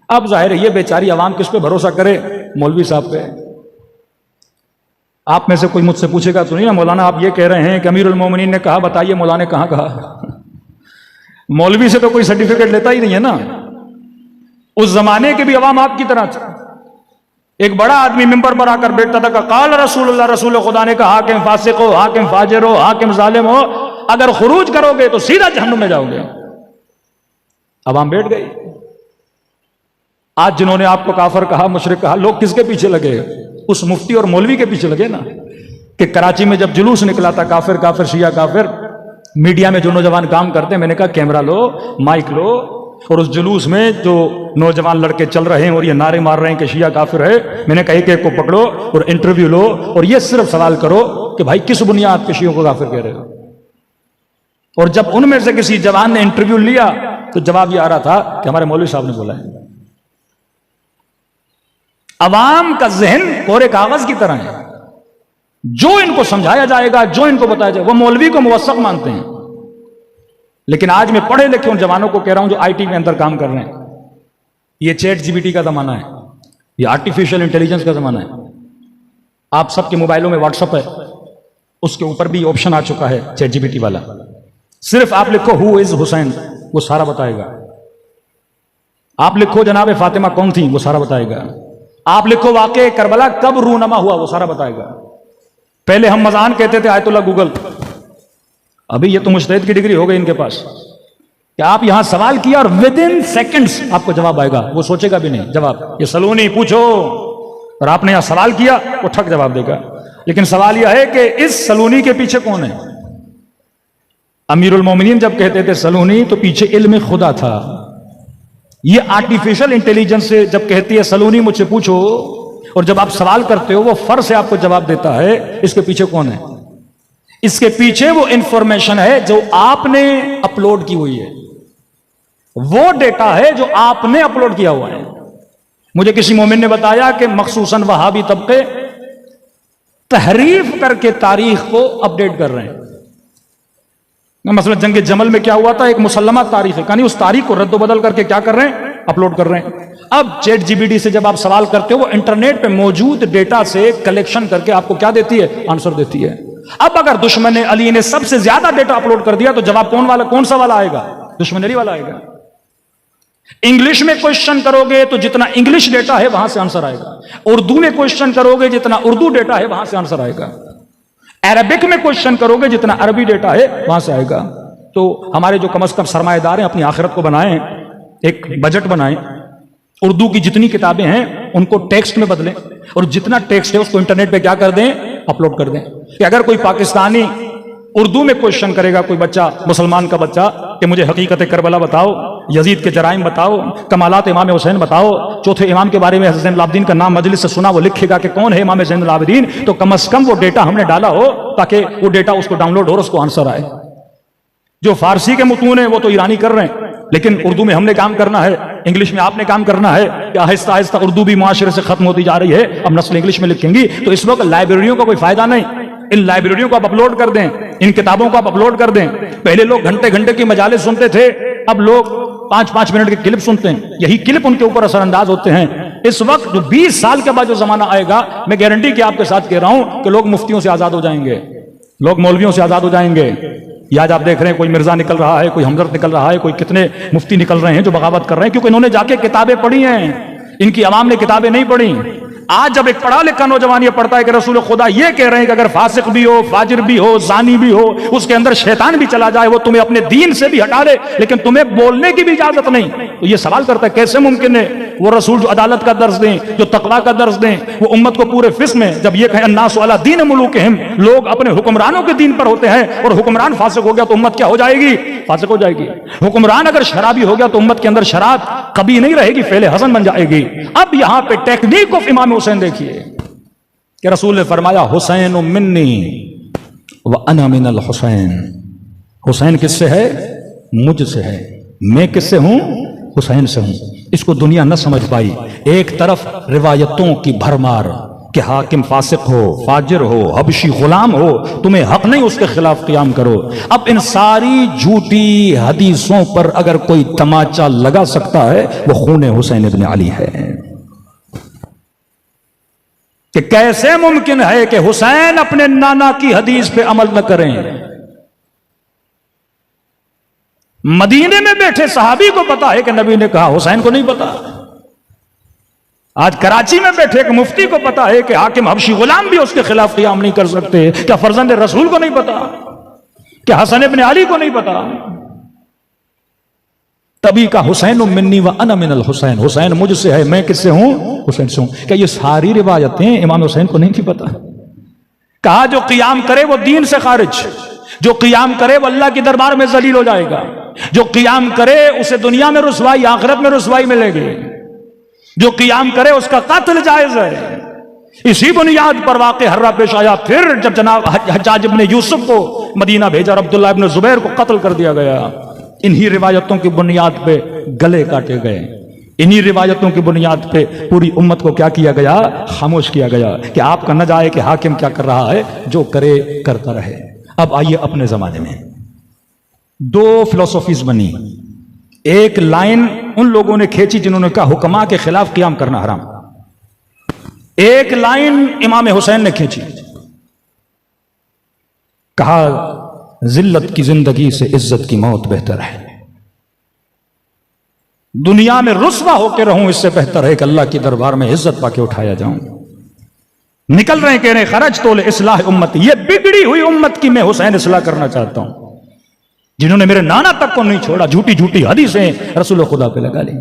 اب ظاہر ہے یہ بیچاری عوام کس پہ بھروسہ کرے؟ مولوی صاحب پہ. آپ میں سے کوئی مجھ سے پوچھے گا تو نہیں نا مولانا آپ یہ کہہ رہے ہیں کہ امیر المومنین نے کہا، بتائیے مولانا نے کہاں کہا؟ مولوی سے تو کوئی سرٹیفکیٹ لیتا ہی نہیں ہے نا. اس زمانے کے بھی عوام آپ کی طرح تھے. ایک بڑا آدمی ممبر پر آ کر بیٹھتا تھا کہ قال رسول اللہ، رسول خدا نے کہا حاکم فاسق ہو، حاکم فاجر ہو، حاکم ظالم ہو، اگر خروج کرو گے تو سیدھا جہنم میں جاؤ گے. عوام بیٹھ گئی. آج جنہوں نے آپ کو کافر کہا، مشرک کہا، لوگ کس کے پیچھے لگے؟ اس مفتی اور مولوی کے پیچھے لگے نا. کہ کراچی میں جب جلوس نکلا تھا کافر کافر شیعہ کافر، میڈیا میں جو نوجوان کام کرتے ہیں، میں نے کہا کیمرہ لو، مائک لو، اور اس جلوس میں جو نوجوان لڑکے چل رہے ہیں اور یہ نعرے مار رہے ہیں کہ شیعہ کافر ہے، میں نے کہا ایک ایک کو پکڑو اور انٹرویو لو اور یہ صرف سوال کرو کہ بھائی کس بنیاد پہ شیعوں کو کافر کہہ رہے ہو. اور جب ان میں سے کسی جوان نے انٹرویو لیا تو جواب یہ آ رہا تھا کہ ہمارے مولوی صاحب نے بولا ہے. عوام کا ذہن کورے کاغذ کی طرح ہے. جو ان کو سمجھایا جائے گا، جو ان کو بتایا جائے گا، وہ مولوی کو موثق مانتے ہیں. لیکن آج میں پڑھے لکھے ان جوانوں کو کہہ رہا ہوں جو آئی ٹی میں اندر کام کر رہے ہیں، یہ چیٹ جی پی ٹی کا زمانہ ہے، یہ آرٹیفیشل انٹیلیجنس کا زمانہ ہے. آپ سب کے موبائلوں میں واٹس ایپ ہے، اس کے اوپر بھی آپشن آ چکا ہے چیٹ جی پی ٹی والا. صرف آپ لکھو ہو از حسین، وہ سارا بتائے گا. آپ لکھو جناب فاطمہ کون تھی، وہ سارا بتائے گا. آپ لکھو واقع کربلا کب رونما ہوا، وہ سارا بتائے گا. پہلے ہم مذہان کہتے تھے آیت اللہ گوگل، ابھی یہ تو مجتہد کی ڈگری ہو گئی ان کے پاس کہ آپ یہاں سوال کیا اور ود ان سیکنڈز آپ کو جواب آئے گا. وہ سوچے گا بھی نہیں جواب. یہ سلونی پوچھو اور آپ نے یہاں سوال کیا، وہ ٹھک جواب دے گا. لیکن سوال یہ ہے کہ اس سلونی کے پیچھے کون ہے؟ امیر المومنین جب کہتے تھے سلونی تو پیچھے علم خدا تھا. یہ آرٹیفیشل انٹیلیجنس سے جب کہتی ہے سلونی مجھ سے پوچھو، اور جب آپ سوال کرتے ہو وہ فر سے آپ کو جواب دیتا ہے، اس کے پیچھے کون ہے؟ اس کے پیچھے وہ انفارمیشن ہے جو آپ نے اپلوڈ کی ہوئی ہے، وہ ڈیٹا ہے جو آپ نے اپلوڈ کیا ہوا ہے. مجھے کسی مومن نے بتایا کہ مخصوصاً وہابی طبقے تحریف کر کے تاریخ کو اپڈیٹ کر رہے ہیں. مثلا جنگ جمل میں کیا ہوا تھا، ایک مسلمہ تاریخ ہے، یعنی اس تاریخ کو رد و بدل کر کے کیا کر رہے ہیں، اپلوڈ کر رہے ہیں. اب چیٹ جی پی ٹی سے جب آپ سوال کرتے ہو، وہ انٹرنیٹ پہ موجود ڈیٹا سے کلیکشن کر کے آپ کو کیا دیتی ہے، آنسر دیتی ہے. اب اگر دشمن علی نے سب سے زیادہ ڈیٹا اپلوڈ کر دیا تو جواب کون سا والا آئے گا؟ دشمن علی والا آئے گا. انگلش میں کوشچن کرو گے تو جتنا انگلش ڈیٹا ہے وہاں سے آنسر آئے گا. اردو میں کوشچن کرو گے جتنا اردو ڈیٹا ہے وہاں سے آنسر آئے گا. عربک میں کوشچن کرو گے جتنا عربی ڈیٹا ہے وہاں سے آئے گا. تو ہمارے جو کم از کم سرمایہ دار ہیں اپنی آخرت کو بنائیں، ایک بجٹ بنائیں، اردو کی جتنی کتابیں ہیں ان کو ٹیکسٹ میں بدلیں، اور جتنا ٹیکسٹ ہے اس کو انٹرنیٹ پہ کیا کر دیں، اپلوڈ کر دیں. کہ اگر کوئی پاکستانی اردو میں کوشچن کرے گا، کوئی بچہ مسلمان کا بچہ، کہ مجھے حقیقت کربلا بتاؤ، یزید کے جرائم بتاؤ، کمالات امام حسین بتاؤ، چوتھے امام کے بارے میں زین العابدین کا نام مجلس سے سنا، وہ لکھے گا کہ کون ہے امام زین العابدین، تو کم از کم وہ ڈیٹا ہم نے ڈالا ہو تاکہ وہ ڈیٹا اس کو ڈاؤن لوڈ ہو اور اس کو آنسر آئے. جو فارسی کے متون ہیں وہ تو ایرانی کر رہے ہیں، لیکن اردو میں ہم نے کام کرنا ہے، انگلش میں آپ نے کام کرنا ہے. کہ آہستہ آہستہ اردو بھی معاشرے سے ختم ہوتی جا رہی ہے، اب نسل انگلش میں لکھیں گی. تو اس وقت لائبریریوں کا کوئی فائدہ نہیں. ان لائبریریوں کو آپ اپلوڈ کر دیں، ان کتابوں کو آپ اپلوڈ کر دیں. پہلے لوگ گھنٹے گھنٹے کی مجالس سنتے تھے، اب لوگ 5-5 منٹ کے کلپ سنتے ہیں. یہی کلپ ان کے اوپر اثر انداز ہوتے ہیں. اس وقت جو 20 سال کے بعد جو زمانہ آئے گا، میں گارنٹی کہ آپ کے ساتھ کہہ رہا ہوں کہ لوگ مفتیوں سے آزاد ہو جائیں گے، لوگ مولویوں سے آزاد ہو جائیں گے. یہ آج آپ دیکھ رہے ہیں کوئی مرزا نکل رہا ہے، کوئی ہمدرد نکل رہا ہے، کوئی کتنے مفتی نکل رہے ہیں جو بغاوت کر رہے ہیں، کیونکہ انہوں نے جا کے کتابیں پڑھی ہیں. ان کی عوام نے کتابیں نہیں پڑھی. آج جب ایک پڑھا لکھا نوجوان یہ پڑھتا ہے کہ رسول خدا یہ کہہ رہے ہیں کہ اگر فاسق بھی ہو، فاجر بھی ہو، زانی بھی ہو، اس کے اندر شیطان بھی چلا جائے، وہ تمہیں اپنے دین سے بھی ہٹا دے لیکن تمہیں بولنے کی بھی اجازت نہیں، تو یہ سوال کرتا ہے کیسے ممکن ہے؟ وہ رسول جو عدالت کا درس دیں، جو تقویٰ کا درس دیں، وہ امت کو پورے فسق میں جب یہ کہیں الناس علی دین ملوکہم، لوگ اپنے حکمرانوں کے دین پر ہوتے ہیں، اور حکمران فاسق ہو گیا تو امت کیا ہو جائے گی؟ فاسق ہو جائے گی۔ حکمران اگر شرابی ہو گیا تو امت کے اندر شراب کبھی نہیں رہے گی، فعل حسن بن جائے گی۔ اب یہاں پہ ٹیکنیک آف امام حسین دیکھیے کہ رسول نے فرمایا حسین منی وانا من الحسین، حسین کس سے ہے؟ مجھ سے ہے، میں کس سے ہوں؟ حسین سے ہوں۔ اس کو دنیا نہ سمجھ پائی، ایک طرف روایتوں کی بھرمار کہ حاکم فاسق ہو، فاجر ہو، حبشی غلام ہو، تمہیں حق نہیں اس کے خلاف قیام کرو۔ اب ان ساری جھوٹی حدیثوں پر اگر کوئی تماچا لگا سکتا ہے وہ خون حسین ابن علی ہے، کہ کیسے ممکن ہے کہ حسین اپنے نانا کی حدیث پہ عمل نہ کریں۔ مدینے میں بیٹھے صحابی کو پتا ہے کہ نبی نے کہا، حسین کو نہیں پتا۔ آج کراچی میں بیٹھے ایک مفتی کو پتا ہے کہ حاکم حبشی غلام بھی اس کے خلاف قیام نہیں کر سکتے، کیا فرزند رسول کو نہیں پتا؟ کیا حسن ابن علی کو نہیں پتا؟ تبھی کا حسین منی وانا من الحسین، حسین مجھ سے ہے، میں کس سے ہوں؟ حسین سے ہوں۔ کیا یہ ساری روایتیں امام حسین کو نہیں تھی پتا؟ کہا جو قیام کرے وہ دین سے خارج، جو قیام کرے وہ اللہ کی دربار میں ذلیل ہو جائے گا، جو قیام کرے اسے دنیا میں رسوائی، آخرت میں رسوائی ملے گی، جو قیام کرے اس کا قتل جائز ہے۔ اسی بنیاد پر واقع ہررا پیش آیا، پھر جب جناب حجاج ابن یوسف کو مدینہ بھیجا اور عبداللہ ابن زبیر کو قتل کر دیا گیا، انہی روایتوں کی بنیاد پہ گلے کاٹے گئے، انہی روایتوں کی بنیاد پہ پوری امت کو کیا کیا گیا؟ خاموش کیا گیا کہ آپ کا نہ جائے کہ حاکم کیا کر رہا ہے، جو کرے کرتا رہے۔ اب آئیے اپنے زمانے میں دو فلسفیز بنی، ایک لائن ان لوگوں نے کھینچی جنہوں نے کہا حکما کے خلاف قیام کرنا حرام، ایک لائن امام حسین نے کھینچی، کہا ذلت کی زندگی سے عزت کی موت بہتر ہے، دنیا میں رسوا ہو کے رہوں اس سے بہتر ہے کہ اللہ کی دربار میں عزت پا کے اٹھایا جاؤں۔ نکل رہے کہہ رہے خرج تو اصلاح امت، یہ بگڑی ہوئی امت کی میں حسین اصلاح کرنا چاہتا ہوں، جنہوں نے میرے نانا تک کو نہیں چھوڑا، جھوٹی جھوٹی حدیثیں رسول خدا پہ لگا لی۔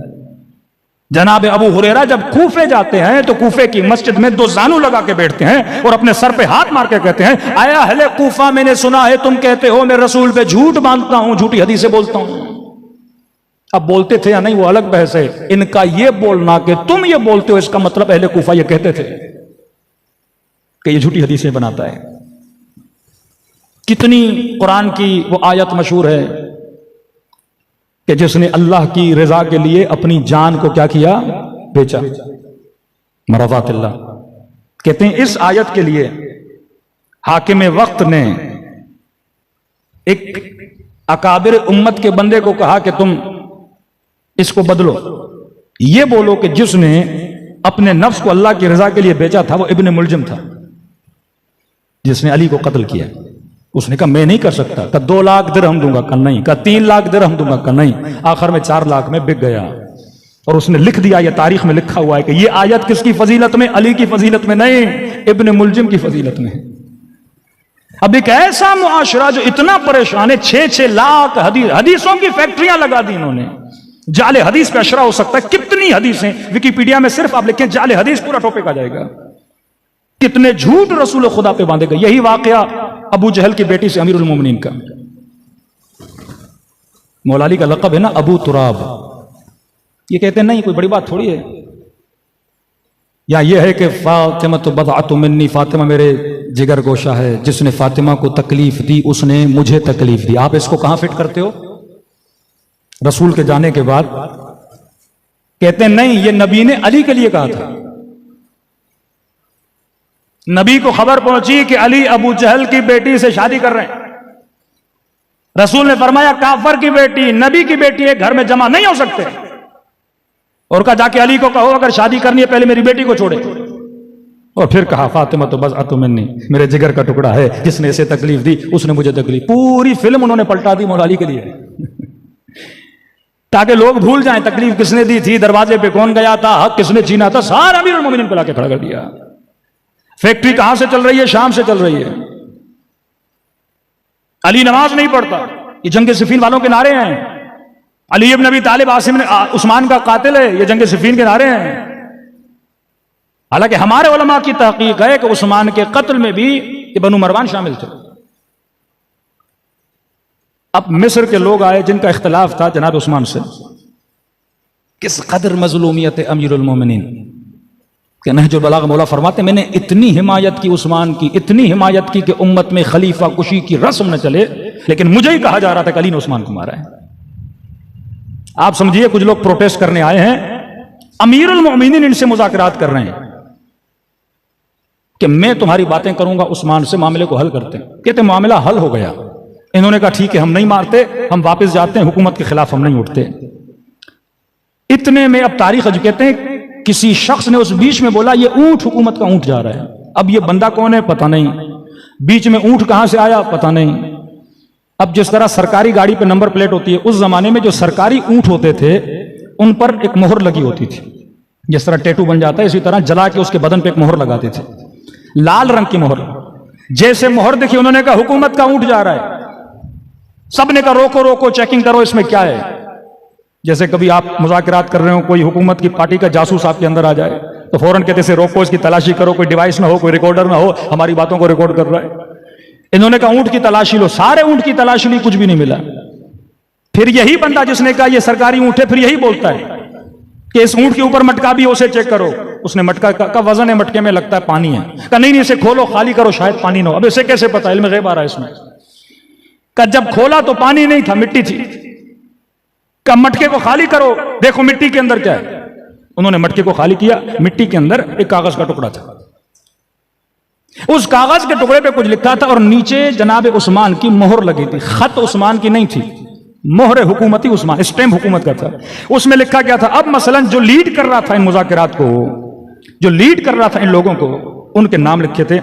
جناب ابو ہریرہ جب کوفے جاتے ہیں تو کوفے کی مسجد میں دو زانو لگا کے بیٹھتے ہیں اور اپنے سر پہ ہاتھ مار کے کہتے ہیں، اے اہل کوفہ میں نے سنا ہے تم کہتے ہو میں رسول پہ جھوٹ باندھتا ہوں، جھوٹی حدیثیں بولتا ہوں۔ اب بولتے تھے یا نہیں وہ الگ بحث ہے، ان کا یہ بولنا کہ تم یہ بولتے ہو اس کا مطلب اہل کوفہ یہ کہتے تھے کہ یہ جھوٹی حدیثیں بناتا ہے۔ کتنی قرآن کی وہ آیت مشہور ہے کہ جس نے اللہ کی رضا کے لیے اپنی جان کو کیا کیا؟ بیچا، مرضات اللہ۔ کہتے ہیں اس آیت کے لیے حاکم وقت نے ایک اکابر امت کے بندے کو کہا کہ تم اس کو بدلو، یہ بولو کہ جس نے اپنے نفس کو اللہ کی رضا کے لیے بیچا تھا وہ ابن ملجم تھا، جس نے علی کو قتل کیا۔ اس نے کہا میں نہیں کر سکتا، کہا 2 لاکھ درہم دوں گا، کہا نہیں، کہا 3 لاکھ درہم دوں گا، کہا نہیں، آخر میں 4 لاکھ میں بک گیا۔ اور اس نے لکھ دیا، یہ تاریخ میں لکھا ہوا ہے کہ یہ آیت کس کی فضیلت میں؟ علی کی فضیلت میں نہیں، ابن ملجم کی فضیلت میں ہے۔ اب ایک ایسا معاشرہ جو اتنا پریشان ہے، 6 لاکھ حدیثوں کی فیکٹریاں لگا دی انہوں نے، جعل حدیث پہ اشرا ہو سکتا ہے، کتنی حدیثیں ویکیپیڈیا میں صرف آپ لکھیں جعل حدیث پورا ٹاپک آ جائے گا، کتنے جھوٹ رسول خدا پہ باندھے گئے۔ یہی واقعہ ابو جہل کی بیٹی سے امیر المومنین کا، مولا علی کا لقب ہے نا ابو تراب، یہ کہتے ہیں نہیں کوئی بڑی بات تھوڑی ہے، یا یہ ہے کہ فاطمہ بضعۃ منی، فاطمہ میرے جگر گوشہ ہے، جس نے فاطمہ کو تکلیف دی اس نے مجھے تکلیف دی۔ آپ اس کو کہاں فٹ کرتے ہو؟ رسول کے جانے کے بعد کہتے ہیں نہیں یہ نبی نے علی کے لیے کہا تھا، نبی کو خبر پہنچی کہ علی ابو جہل کی بیٹی سے شادی کر رہے ہیں، رسول نے فرمایا کافر کی بیٹی نبی کی بیٹی ایک گھر میں جمع نہیں ہو سکتے، اور کہا جا کے علی کو کہو اگر شادی کرنی ہے پہلے میری بیٹی کو چھوڑے، اور پھر کہا فاطمہ تو بضعۃ منی، میرے جگر کا ٹکڑا ہے، جس نے اسے تکلیف دی اس نے مجھے تکلیف۔ پوری فلم انہوں نے پلٹا دی مولا علی کے لیے۔ تاکہ لوگ بھول جائیں تکلیف کس نے دی تھی، دروازے پہ کون گیا تھا، حق کس نے چھینا تھا، سارا امیر المومنین کو لا کے کھڑا کر دیا۔ فیکٹری کہاں سے چل رہی ہے؟ شام سے چل رہی ہے۔ علی نماز نہیں پڑھتا، یہ جنگ صفین والوں کے نعرے ہیں۔ علی ابن ابی طالب عثمان کا قاتل ہے، یہ جنگ صفین کے نعرے ہیں۔ حالانکہ ہمارے علماء کی تحقیق ہے کہ عثمان کے قتل میں بھی یہ بنو مروان شامل تھے۔ اب مصر کے لوگ آئے جن کا اختلاف تھا جناب عثمان سے، کس قدر مظلومیت امیر المومنین کہ نہج البلاغہ مولا فرماتے میں نے اتنی حمایت کی عثمان کی، اتنی حمایت کی کہ امت میں خلیفہ کشی کی رسم نہ چلے، لیکن مجھے ہی کہا جا رہا تھا کہ علی نے عثمان کو مارا ہے۔ آپ سمجھیے کچھ لوگ پروٹیسٹ کرنے آئے ہیں، امیر المومنین ان سے مذاکرات کر رہے ہیں کہ میں تمہاری باتیں کروں گا عثمان سے، معاملے کو حل کرتے ہیں۔ کہتے معاملہ حل ہو گیا۔ انہوں نے کہا ٹھیک ہے، ہم نہیں مارتے، ہم واپس جاتے ہیں، حکومت کے خلاف ہم نہیں اٹھتے۔ اتنے میں اب تاریخ جو کہتے ہیں کسی شخص نے اس بیچ میں بولا یہ اونٹ حکومت کا اونٹ جا رہا ہے۔ اب یہ بندہ کون ہے پتہ نہیں، بیچ میں اونٹ کہاں سے آیا پتہ نہیں۔ اب جس طرح سرکاری گاڑی پہ نمبر پلیٹ ہوتی ہے، اس زمانے میں جو سرکاری اونٹ ہوتے تھے ان پر ایک مہر لگی ہوتی تھی، جس طرح ٹیٹو بن جاتا ہے اسی طرح جلا کے اس کے بدن پہ ایک مہر لگاتے تھے، لال رنگ کی مہر۔ جیسے مہر دیکھی انہوں نے کہا حکومت کا اونٹ جا رہا ہے۔ سب نے کہا روکو روکو، چیکنگ کرو اس میں کیا ہے۔ جیسے کبھی آپ مذاکرات کر رہے ہو، کوئی حکومت کی پارٹی کا جاسوس آپ کے اندر آ جائے تو فوراً کہتے سے روکو، اس کی تلاشی کرو، کوئی ڈیوائس نہ ہو، کوئی ریکارڈر نہ ہو، ہماری باتوں کو ریکارڈ کر رہا ہے۔ انہوں نے کہا اونٹ کی تلاشی لو، سارے اونٹ کی تلاشی لی، کچھ بھی نہیں ملا۔ پھر یہی بندہ جس نے کہا یہ سرکاری اونٹ ہے، پھر یہی بولتا ہے کہ اس اونٹ کے اوپر مٹکا بھی، اسے چیک کرو۔ اس نے مٹکا کا وزن ہے، مٹکے میں لگتا ہے پانی ہے۔ کہا نہیں اسے کھولو، خالی کرو، شاید پانی نہ ہو۔ اب اسے کیسے پتا؟ علم غیب آ رہا ہے اس میں۔ کہ جب کھولا تو پانی نہیں تھا، مٹی تھی۔ کہ مٹکے کو خالی کرو، دیکھو مٹی کے اندر کیا ہے۔ انہوں نے مٹکے کو خالی کیا، مٹی کے اندر ایک کاغذ کا ٹکڑا تھا۔ اس کاغذ کے ٹکڑے پہ کچھ لکھا تھا اور نیچے جناب عثمان کی مہر لگی تھی۔ خط عثمان کی نہیں تھی، مہر حکومتی عثمان، اسٹیمپ حکومت کا تھا۔ اس میں لکھا کیا تھا؟ اب مثلا جو لیڈ کر رہا تھا ان مذاکرات کو، جو لیڈ کر رہا تھا ان لوگوں کو، ان کے نام لکھے تھے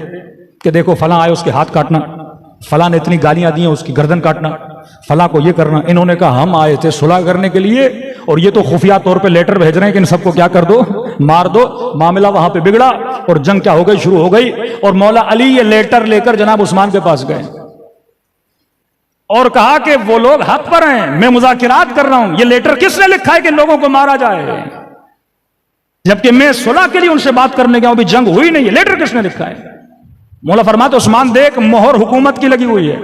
کہ دیکھو فلاں آئے اس کے ہاتھ کاٹنا، فلاں نے اتنی گالیاں دی ہیں اس کی گردن کاٹنا، فلاں کو یہ کرنا۔ انہوں نے کہا ہم آئے تھے صلح کرنے کے لیے اور یہ تو خفیہ طور پہ لیٹر بھیج رہے ہیں کہ ان سب کو کیا کر دو، مار دو۔ معاملہ وہاں پہ بگڑا اور جنگ کیا ہو گئی، شروع ہو گئی۔ اور مولا علی یہ لیٹر لے کر جناب عثمان کے پاس گئے اور کہا کہ وہ لوگ حق پر ہیں، میں مذاکرات کر رہا ہوں، یہ لیٹر کس نے لکھا ہے کہ ان لوگوں کو مارا جائے، جبکہ میں صلح کے لیے ان سے بات کرنے گیا ہوں، ابھی جنگ ہوئی نہیں ہے، لیٹر کس نے لکھا ہے؟ مولا فرماتے عثمان دیکھ مہر حکومت کی لگی ہوئی ہے،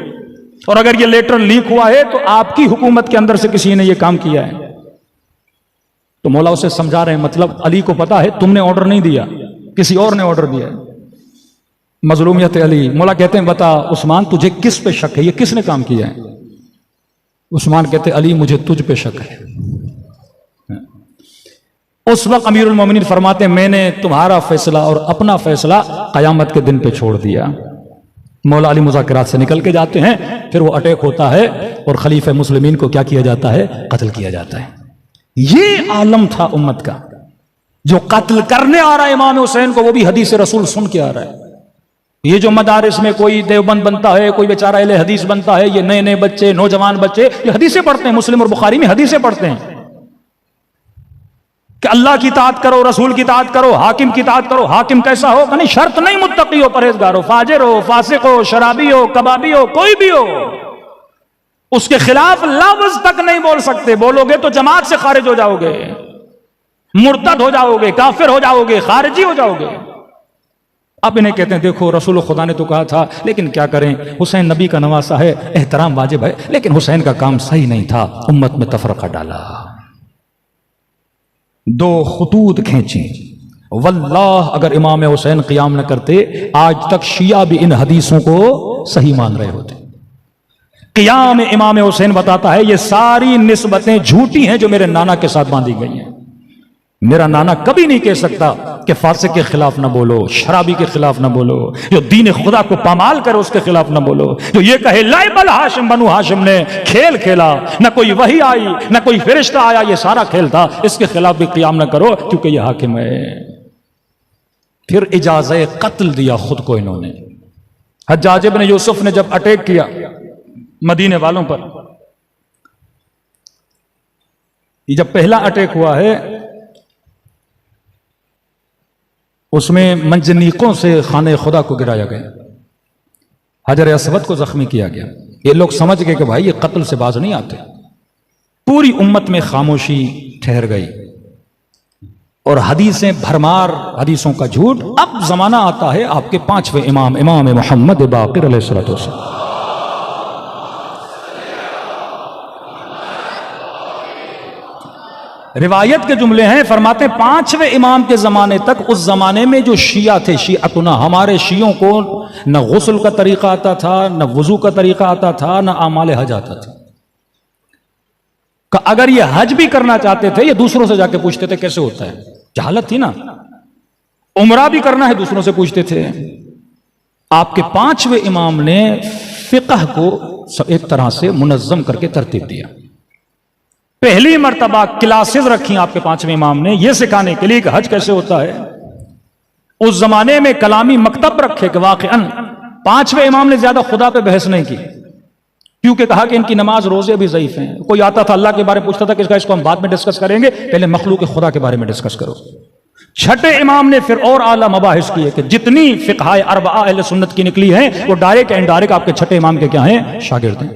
اور اگر یہ لیٹر لیک ہوا ہے تو آپ کی حکومت کے اندر سے کسی نے یہ کام کیا ہے۔ تو مولا اسے سمجھا رہے ہیں، مطلب علی کو پتا ہے تم نے آرڈر نہیں دیا، کسی اور نے آرڈر دیا ہے۔ مظلومیت علی۔ مولا کہتے ہیں بتا عثمان تجھے کس پہ شک ہے، یہ کس نے کام کیا ہے؟ عثمان کہتے علی مجھے تجھ پہ شک ہے۔ اس وقت امیر المومنین فرماتے میں نے تمہارا فیصلہ اور اپنا فیصلہ قیامت کے دن پہ چھوڑ دیا۔ مولا علی مذاکرات سے نکل کے جاتے ہیں، پھر وہ اٹیک ہوتا ہے اور خلیفہ مسلمین کو کیا کیا جاتا ہے؟ قتل کیا جاتا ہے۔ یہ عالم تھا امت کا، جو قتل کرنے آ رہا ہے امام حسین کو، وہ بھی حدیث رسول سن کے آ رہا ہے۔ یہ جو مدارس میں کوئی دیوبند بنتا ہے، کوئی بیچارہ اہل حدیث بنتا ہے، یہ نئے نئے بچے، نوجوان بچے یہ حدیثیں پڑھتے ہیں، مسلم اور بخاری میں حدیثیں پڑھتے ہیں کہ اللہ کی اطاعت کرو، رسول کی اطاعت کرو، حاکم کی اطاعت کرو۔ حاکم کیسا ہو؟ یعنی شرط نہیں متقی ہو، پرہیزگار ہو، فاجر ہو، فاسق ہو، شرابی ہو، کبابی ہو، کوئی بھی ہو، اس کے خلاف لفظ تک نہیں بول سکتے، بولو گے تو جماعت سے خارج ہو جاؤ گے، مرتد ہو جاؤ گے، کافر ہو جاؤ گے، خارجی ہو جاؤ گے۔ اب انہیں کہتے ہیں دیکھو رسول خدا نے تو کہا تھا، لیکن کیا کریں، حسین نبی کا نواسہ ہے، احترام واجب ہے، لیکن حسین کا کام صحیح نہیں تھا، امت میں تفرقہ ڈالا۔ دو خطوط کھینچیں، واللہ اگر امام حسین قیام نہ کرتے آج تک شیعہ بھی ان حدیثوں کو صحیح مان رہے ہوتے۔ قیام امام حسین بتاتا ہے یہ ساری نسبتیں جھوٹی ہیں جو میرے نانا کے ساتھ باندھی گئی ہیں۔ میرا نانا کبھی نہیں کہہ سکتا کہ فاسق کے خلاف نہ بولو، شرابی کے خلاف نہ بولو، جو دین خدا کو پامال کرے اس کے خلاف نہ بولو، جو یہ کہے لعب الہاشم، بنو ہاشم نے کھیل کھیلا، نہ کوئی وحی آئی نہ کوئی فرشتہ آیا، یہ سارا کھیل تھا، اس کے خلاف بھی قیام نہ کرو کیونکہ یہ حاکم ہے۔ پھر اجازت قتل دیا خود کو انہوں نے۔ حجاج ابن یوسف نے جب اٹیک کیا مدینے والوں پر، یہ جب پہلا اٹیک ہوا ہے اس میں منجنیقوں سے خانہ خدا کو گرایا گیا، حجر اسود کو زخمی کیا گیا. یہ لوگ سمجھ گئے کہ بھائی یہ قتل سے باز نہیں آتے. پوری امت میں خاموشی ٹھہر گئی اور حدیثیں بھرمار، حدیثوں کا جھوٹ. اب زمانہ آتا ہے آپ کے پانچویں امام، امام محمد باقر علیہ الصلوۃ والسلام. روایت کے جملے ہیں، فرماتے ہیں پانچویں امام کے زمانے تک، اس زمانے میں جو شیعہ تھے، شیعتنا، ہمارے شیعوں کو نہ غسل کا طریقہ آتا تھا، نہ وضو کا طریقہ آتا تھا، نہ اعمال حج آتا تھا. کہ اگر یہ حج بھی کرنا چاہتے تھے یہ دوسروں سے جا کے پوچھتے تھے کیسے ہوتا ہے، جہالت تھی نا. عمرہ بھی کرنا ہے دوسروں سے پوچھتے تھے. آپ کے پانچویں امام نے فقہ کو ایک طرح سے منظم کر کے ترتیب دیا. پہلی مرتبہ کلاسز رکھی آپ کے پانچویں امام نے یہ سکھانے کے لیے کہ حج کیسے ہوتا ہے. اس زمانے میں کلامی مکتب رکھے کہ واقعاً پانچویں امام نے زیادہ خدا پہ بحث نہیں کی، کیونکہ کہا کہ ان کی نماز روزے بھی ضعیف ہیں. کوئی آتا تھا اللہ کے بارے میں پوچھتا تھا کہ اس کو ہم بعد میں ڈسکس کریں گے، پہلے مخلوق خدا کے بارے میں ڈسکس کرو. چھٹے امام نے پھر اور اعلیٰ مباحث کیے کہ جتنی فقہ اربعہ اہل سنت کی نکلی ہیں وہ ڈائریکٹ اینڈ ڈائریکٹ آپ کے چھٹے امام کے کیا ہیں؟ شاگرد ہیں.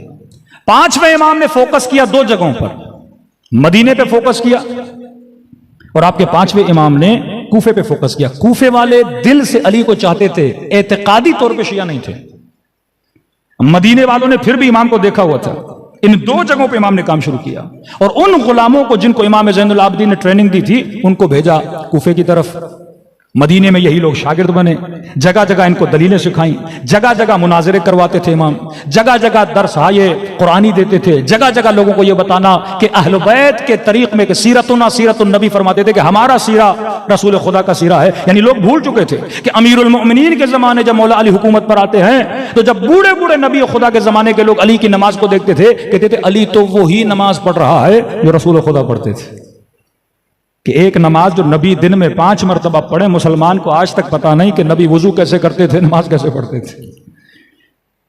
پانچویں امام نے فوکس کیا دو جگہوں پر، مدینے پہ فوکس کیا اور آپ کے پانچویں امام نے کوفے پہ فوکس کیا. کوفے والے دل سے علی کو چاہتے تھے، اعتقادی طور پہ شیعہ نہیں تھے. مدینے والوں نے پھر بھی امام کو دیکھا ہوا تھا. ان دو جگہوں پہ امام نے کام شروع کیا اور ان غلاموں کو جن کو امام زین العابدین نے ٹریننگ دی تھی ان کو بھیجا کوفے کی طرف. مدینے میں یہی لوگ شاگرد بنے، جگہ جگہ ان کو دلیلیں سکھائیں، جگہ جگہ مناظرے کرواتے تھے امام، جگہ جگہ درس ہائے قرآنی دیتے تھے، جگہ جگہ لوگوں کو یہ بتانا کہ اہل بیت کے طریق میں کہ سیرتنا سیرت النبی فرماتے تھے کہ ہمارا سیرہ رسول خدا کا سیرہ ہے. یعنی لوگ بھول چکے تھے کہ امیر المؤمنین کے زمانے جب مولا علی حکومت پر آتے ہیں تو جب بوڑھے بوڑھے نبی خدا کے زمانے کے لوگ علی کی نماز کو دیکھتے تھے کہتے تھے علی تو وہی نماز پڑھ رہا ہے جو رسول خدا پڑھتے تھے. کہ ایک نماز جو نبی دن میں 5 مرتبہ پڑھے، مسلمان کو آج تک پتا نہیں کہ نبی وضو کیسے کرتے تھے، نماز کیسے پڑھتے تھے.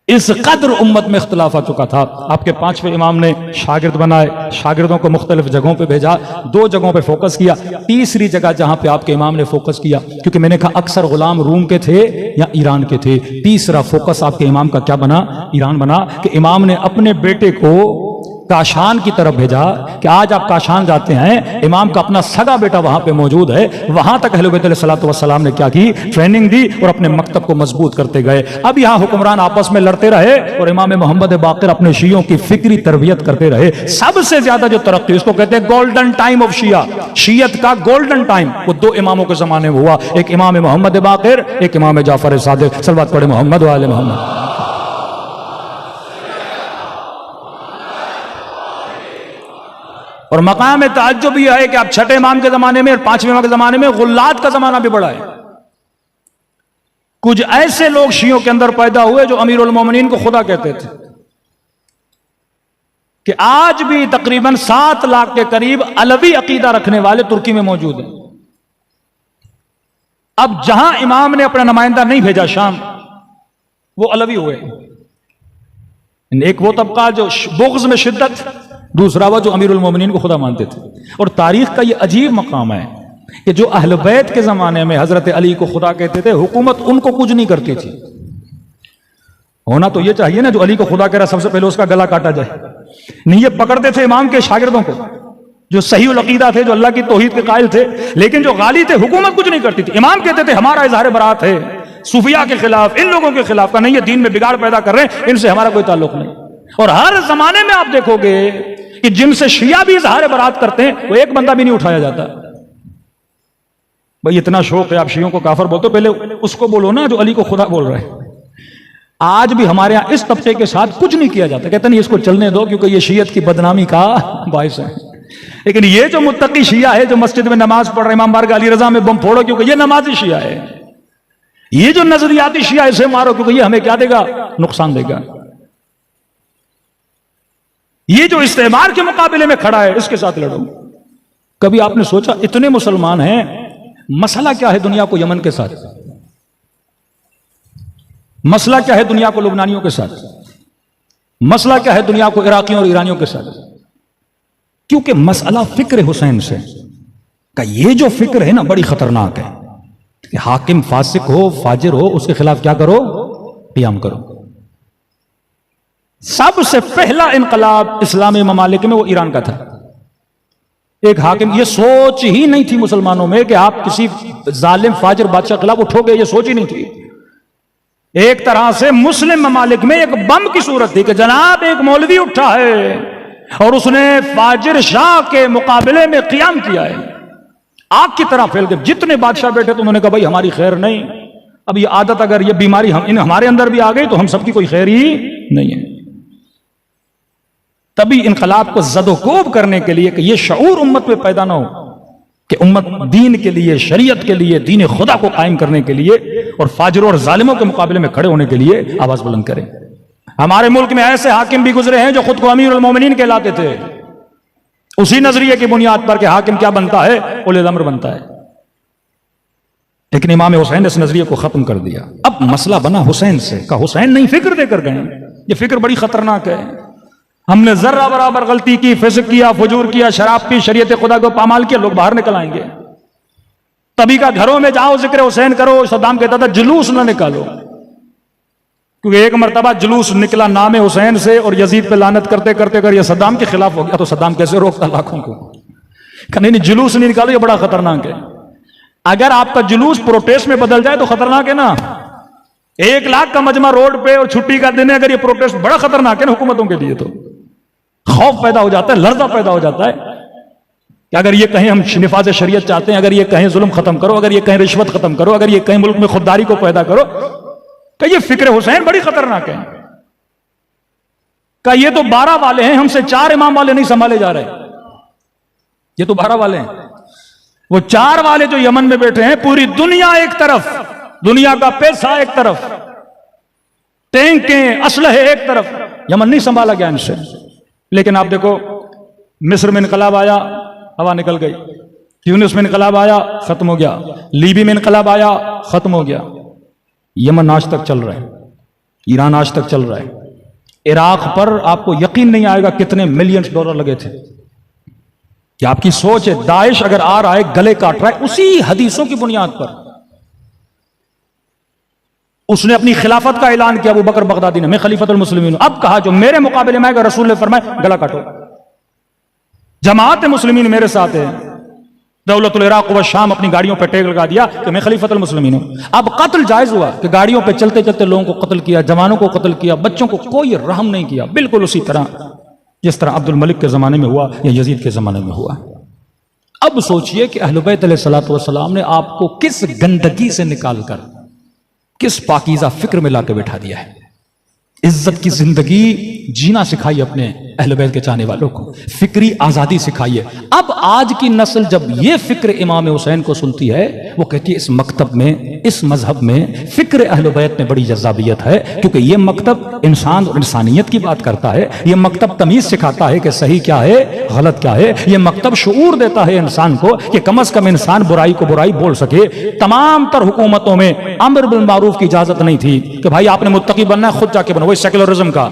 اس قدر امت میں اختلاف آ چکا تھا. آپ کے پانچویں امام نے شاگرد بنائے، شاگردوں کو مختلف جگہوں پہ بھیجا، 2 جگہوں پہ فوکس کیا. تیسری جگہ جہاں پہ آپ کے امام نے فوکس کیا، کیونکہ میں نے کہا اکثر غلام روم کے تھے یا ایران کے تھے، تیسرا فوکس آپ کے امام کا کیا بنا؟ ایران بنا. کہ امام نے اپنے بیٹے کو کاشان کی طرف بھیجا کہ آج آپ کاشان جاتے ہیں، امام کا اپنا سگا بیٹا وہاں پہ موجود ہے. وہاں تک اہل بیت علیہ الصلوۃ والسلام نے کیا کی؟ ٹریننگ دی اور اپنے مکتب کو مضبوط کرتے گئے. اب یہاں حکمران آپس میں لڑتے رہے اور امام محمد باقر اپنے شیعوں کی فکری تربیت کرتے رہے. سب سے زیادہ جو ترقی، اس کو کہتے ہیں گولڈن ٹائم آف شیعہ، شیعت کا گولڈن ٹائم، وہ 2 اماموں کے زمانے میں ہوا. ایک امام محمد باقر، ایک امام جعفر صادق. صلوات پڑھے محمد و آل محمد. اور مقام تعجب یہ ہے کہ آپ چھٹے امام کے زمانے میں اور 5ویں امام کے زمانے میں غلات کا زمانہ بھی بڑا ہے. کچھ ایسے لوگ شیعوں کے اندر پیدا ہوئے جو امیر المومنین کو خدا کہتے تھے، کہ آج بھی تقریباً 7 لاکھ کے قریب علوی عقیدہ رکھنے والے ترکی میں موجود ہیں. اب جہاں امام نے اپنا نمائندہ نہیں بھیجا شام، وہ علوی ہوئے. ایک وہ طبقہ جو بغض میں شدت، دوسرا وہ جو امیر المومنین کو خدا مانتے تھے. اور تاریخ کا یہ عجیب مقام ہے کہ جو اہل بیت کے زمانے میں حضرت علی کو خدا کہتے تھے، حکومت ان کو کچھ نہیں کرتی تھی. ہونا تو یہ چاہیے نا، جو علی کو خدا کہہ رہا سب سے پہلے اس کا گلا کاٹا جائے. نہیں، یہ پکڑتے تھے امام کے شاگردوں کو جو صحیح العقیدہ تھے، جو اللہ کی توحید کے قائل تھے، لیکن جو غالی تھے حکومت کچھ نہیں کرتی تھی. امام کہتے تھے ہمارا اظہار برات ہے صوفیاء کے خلاف، ان لوگوں کے خلاف کا نہیں، یہ دین میں بگاڑ پیدا کر رہے ہیں، ان سے ہمارا کوئی تعلق نہیں. اور ہر زمانے میں آپ دیکھو گے کہ جن سے شیعہ بھی اظہار برات کرتے ہیں وہ ایک بندہ بھی نہیں اٹھایا جاتا. بھئی اتنا شوق ہے آپ شیعوں کو کافر بولتے ہو، پہلے اس کو بولو نا جو علی کو خدا بول رہے ہیں. آج بھی ہمارے ہاں اس طبقے کے ساتھ کچھ نہیں کیا جاتا، کہتے نہیں اس کو چلنے دو کیونکہ یہ شیعت کی بدنامی کا باعث ہے. لیکن یہ جو متقی شیعہ ہے جو مسجد میں نماز پڑھ رہے امام بارگاہ علی رضا میں بم پھوڑو کیونکہ یہ نمازی شیعہ ہے. یہ جو نظریاتی شیعہ اسے مارو کیونکہ یہ ہمیں کیا دے گا؟ نقصان دے گا. یہ جو استعمار کے مقابلے میں کھڑا ہے اس کے ساتھ لڑو. کبھی آپ نے سوچا اتنے مسلمان ہیں، مسئلہ کیا ہے دنیا کو یمن کے ساتھ؟ مسئلہ کیا ہے دنیا کو لبنانیوں کے ساتھ؟ مسئلہ کیا ہے دنیا کو عراقیوں اور ایرانیوں کے ساتھ؟ کیونکہ مسئلہ فکر حسین سے کہ یہ جو فکر ہے نا بڑی خطرناک ہے کہ حاکم فاسق ہو فاجر ہو اس کے خلاف کیا کرو؟ قیام کرو. سب سے پہلا انقلاب اسلامی ممالک میں وہ ایران کا تھا. ایک حاکم، یہ سوچ ہی نہیں تھی مسلمانوں میں کہ آپ کسی ظالم فاجر بادشاہ خلاف اٹھو گے، یہ سوچ ہی نہیں تھی. ایک طرح سے مسلم ممالک میں ایک بم کی صورت تھی کہ جناب ایک مولوی اٹھا ہے اور اس نے فاجر شاہ کے مقابلے میں قیام کیا ہے. آگ کی طرح پھیل گئے. جتنے بادشاہ بیٹھے تو انہوں نے کہا بھائی ہماری خیر نہیں. اب یہ عادت اگر یہ بیماری ہمارے اندر بھی آ گئی تو ہم سب کی کوئی خیر ہی نہیں ہے. تبھی انقلاب کو زد و کوب کرنے کے لیے کہ یہ شعور امت میں پیدا نہ ہو کہ امت دین کے لیے، شریعت کے لیے، دین خدا کو قائم کرنے کے لیے اور فاجروں اور ظالموں کے مقابلے میں کھڑے ہونے کے لیے آواز بلند کرے. ہمارے ملک میں ایسے حاکم بھی گزرے ہیں جو خود کو امیر المومنین کہلاتے تھے، اسی نظریے کی بنیاد پر کہ حاکم کیا بنتا ہے؟ اولی الامر بنتا ہے. لیکن امام حسین نے اس نظریے کو ختم کر دیا. اب مسئلہ بنا حسین سے کہ حسین نہیں فکر دے کر گئے. یہ فکر بڑی خطرناک ہے. ہم نے ذرہ برابر غلطی کی، فسق کیا، فجور کیا، شراب پی، شریعت خدا کو پامال کیا، لوگ باہر نکل آئیں گے. تبھی کا گھروں میں جاؤ ذکر حسین کرو. صدام کہتا تھا جلوس نہ نکالو، کیونکہ ایک مرتبہ جلوس نکلا نام حسین سے اور یزید پہ لعنت کرتے کرتے اگر یہ صدام کے خلاف ہو گیا تو صدام کیسے روکتا لاکھوں کو؟ کہ نہیں جلوس نہیں نکالو، یہ بڑا خطرناک ہے. اگر آپ کا جلوس پروٹیسٹ میں بدل جائے تو خطرناک ہے نا. 1 لاکھ کا مجمع روڈ پہ اور چھٹی کا دن ہے، اگر یہ پروٹیسٹ بڑا خطرناک ہے نا حکومتوں کے لیے. تو خوف پیدا ہو جاتا ہے، لرزہ پیدا ہو جاتا ہے کہ اگر یہ کہیں ہم نفاذ شریعت چاہتے ہیں، اگر یہ کہیں ظلم ختم کرو، اگر یہ کہیں رشوت ختم کرو، اگر یہ کہیں ملک میں خودداری کو پیدا کرو، کہ یہ فکر حسین بڑی خطرناک ہے. کہ یہ تو 12 والے ہیں، ہم سے 4 امام والے نہیں سنبھالے جا رہے. یہ تو 12 والے ہیں، وہ 4 والے جو یمن میں بیٹھے ہیں. پوری دنیا ایک طرف، دنیا کا پیسہ ایک طرف، ٹینکیں اسلحے ایک طرف، یمن نہیں سنبھالا گیا ان سے. لیکن آپ دیکھو مصر میں انقلاب آیا، ہوا نکل گئی. تیونس میں انقلاب آیا، ختم ہو گیا. لیبی میں انقلاب آیا، ختم ہو گیا. یمن آج تک چل رہا ہے، ایران آج تک چل رہا ہے. عراق پر آپ کو یقین نہیں آئے گا کتنے ملینز ڈالر لگے تھے. کہ آپ کی سوچ ہے داعش اگر آ رہا ہے گلے کاٹ رہا ہے اسی حدیثوں کی بنیاد پر. اس نے اپنی خلافت کا اعلان کیا ابو بکر بغدادی نے، میں خلیفۃ المسلمین ہوں. اب کہا جو میرے مقابلے میں آئے گا رسول نے فرمایا گلا کاٹو. جماعت مسلمین میرے ساتھ ہے. دولت العراق و شام اپنی گاڑیوں پہ ٹیگ لگا دیا کہ میں خلیفۃ المسلمین ہوں. اب قتل جائز ہوا کہ گاڑیوں پہ چلتے چلتے لوگوں کو قتل کیا، جوانوں کو قتل کیا، بچوں کو کوئی رحم نہیں کیا. بالکل اسی طرح جس طرح عبد الملک کے زمانے میں ہوا یا یزید کے زمانے میں ہوا. اب سوچئے کہ اہل بیت علیہ الصلوۃ والسلام نے آپ کو کس گندگی سے نکال کر کس پاکیزہ فکر میں لا کے بٹھا دیا ہے. عزت کی زندگی جینا سکھائیے اپنے اہل بیت کے چاہنے والوں کو، فکری آزادی سکھائیے. اب آج کی نسل جب یہ فکر امام حسین کو سنتی ہے وہ کہتی ہے اس مکتب میں، اس مذہب میں فکر اہل بیت میں بڑی جذابیت ہے، کیونکہ یہ مکتب انسان اور انسانیت کی بات کرتا ہے. یہ مکتب تمیز سکھاتا ہے کہ صحیح کیا ہے، غلط کیا ہے. یہ مکتب شعور دیتا ہے انسان کو کہ کم از کم انسان برائی کو برائی بول سکے. تمام تر حکومتوں میں امر بالمعروف کی اجازت نہیں تھی کہ بھائی آپ نے متقی بننا ہے خود جا کے بنو. وہی سیکولرزم کا،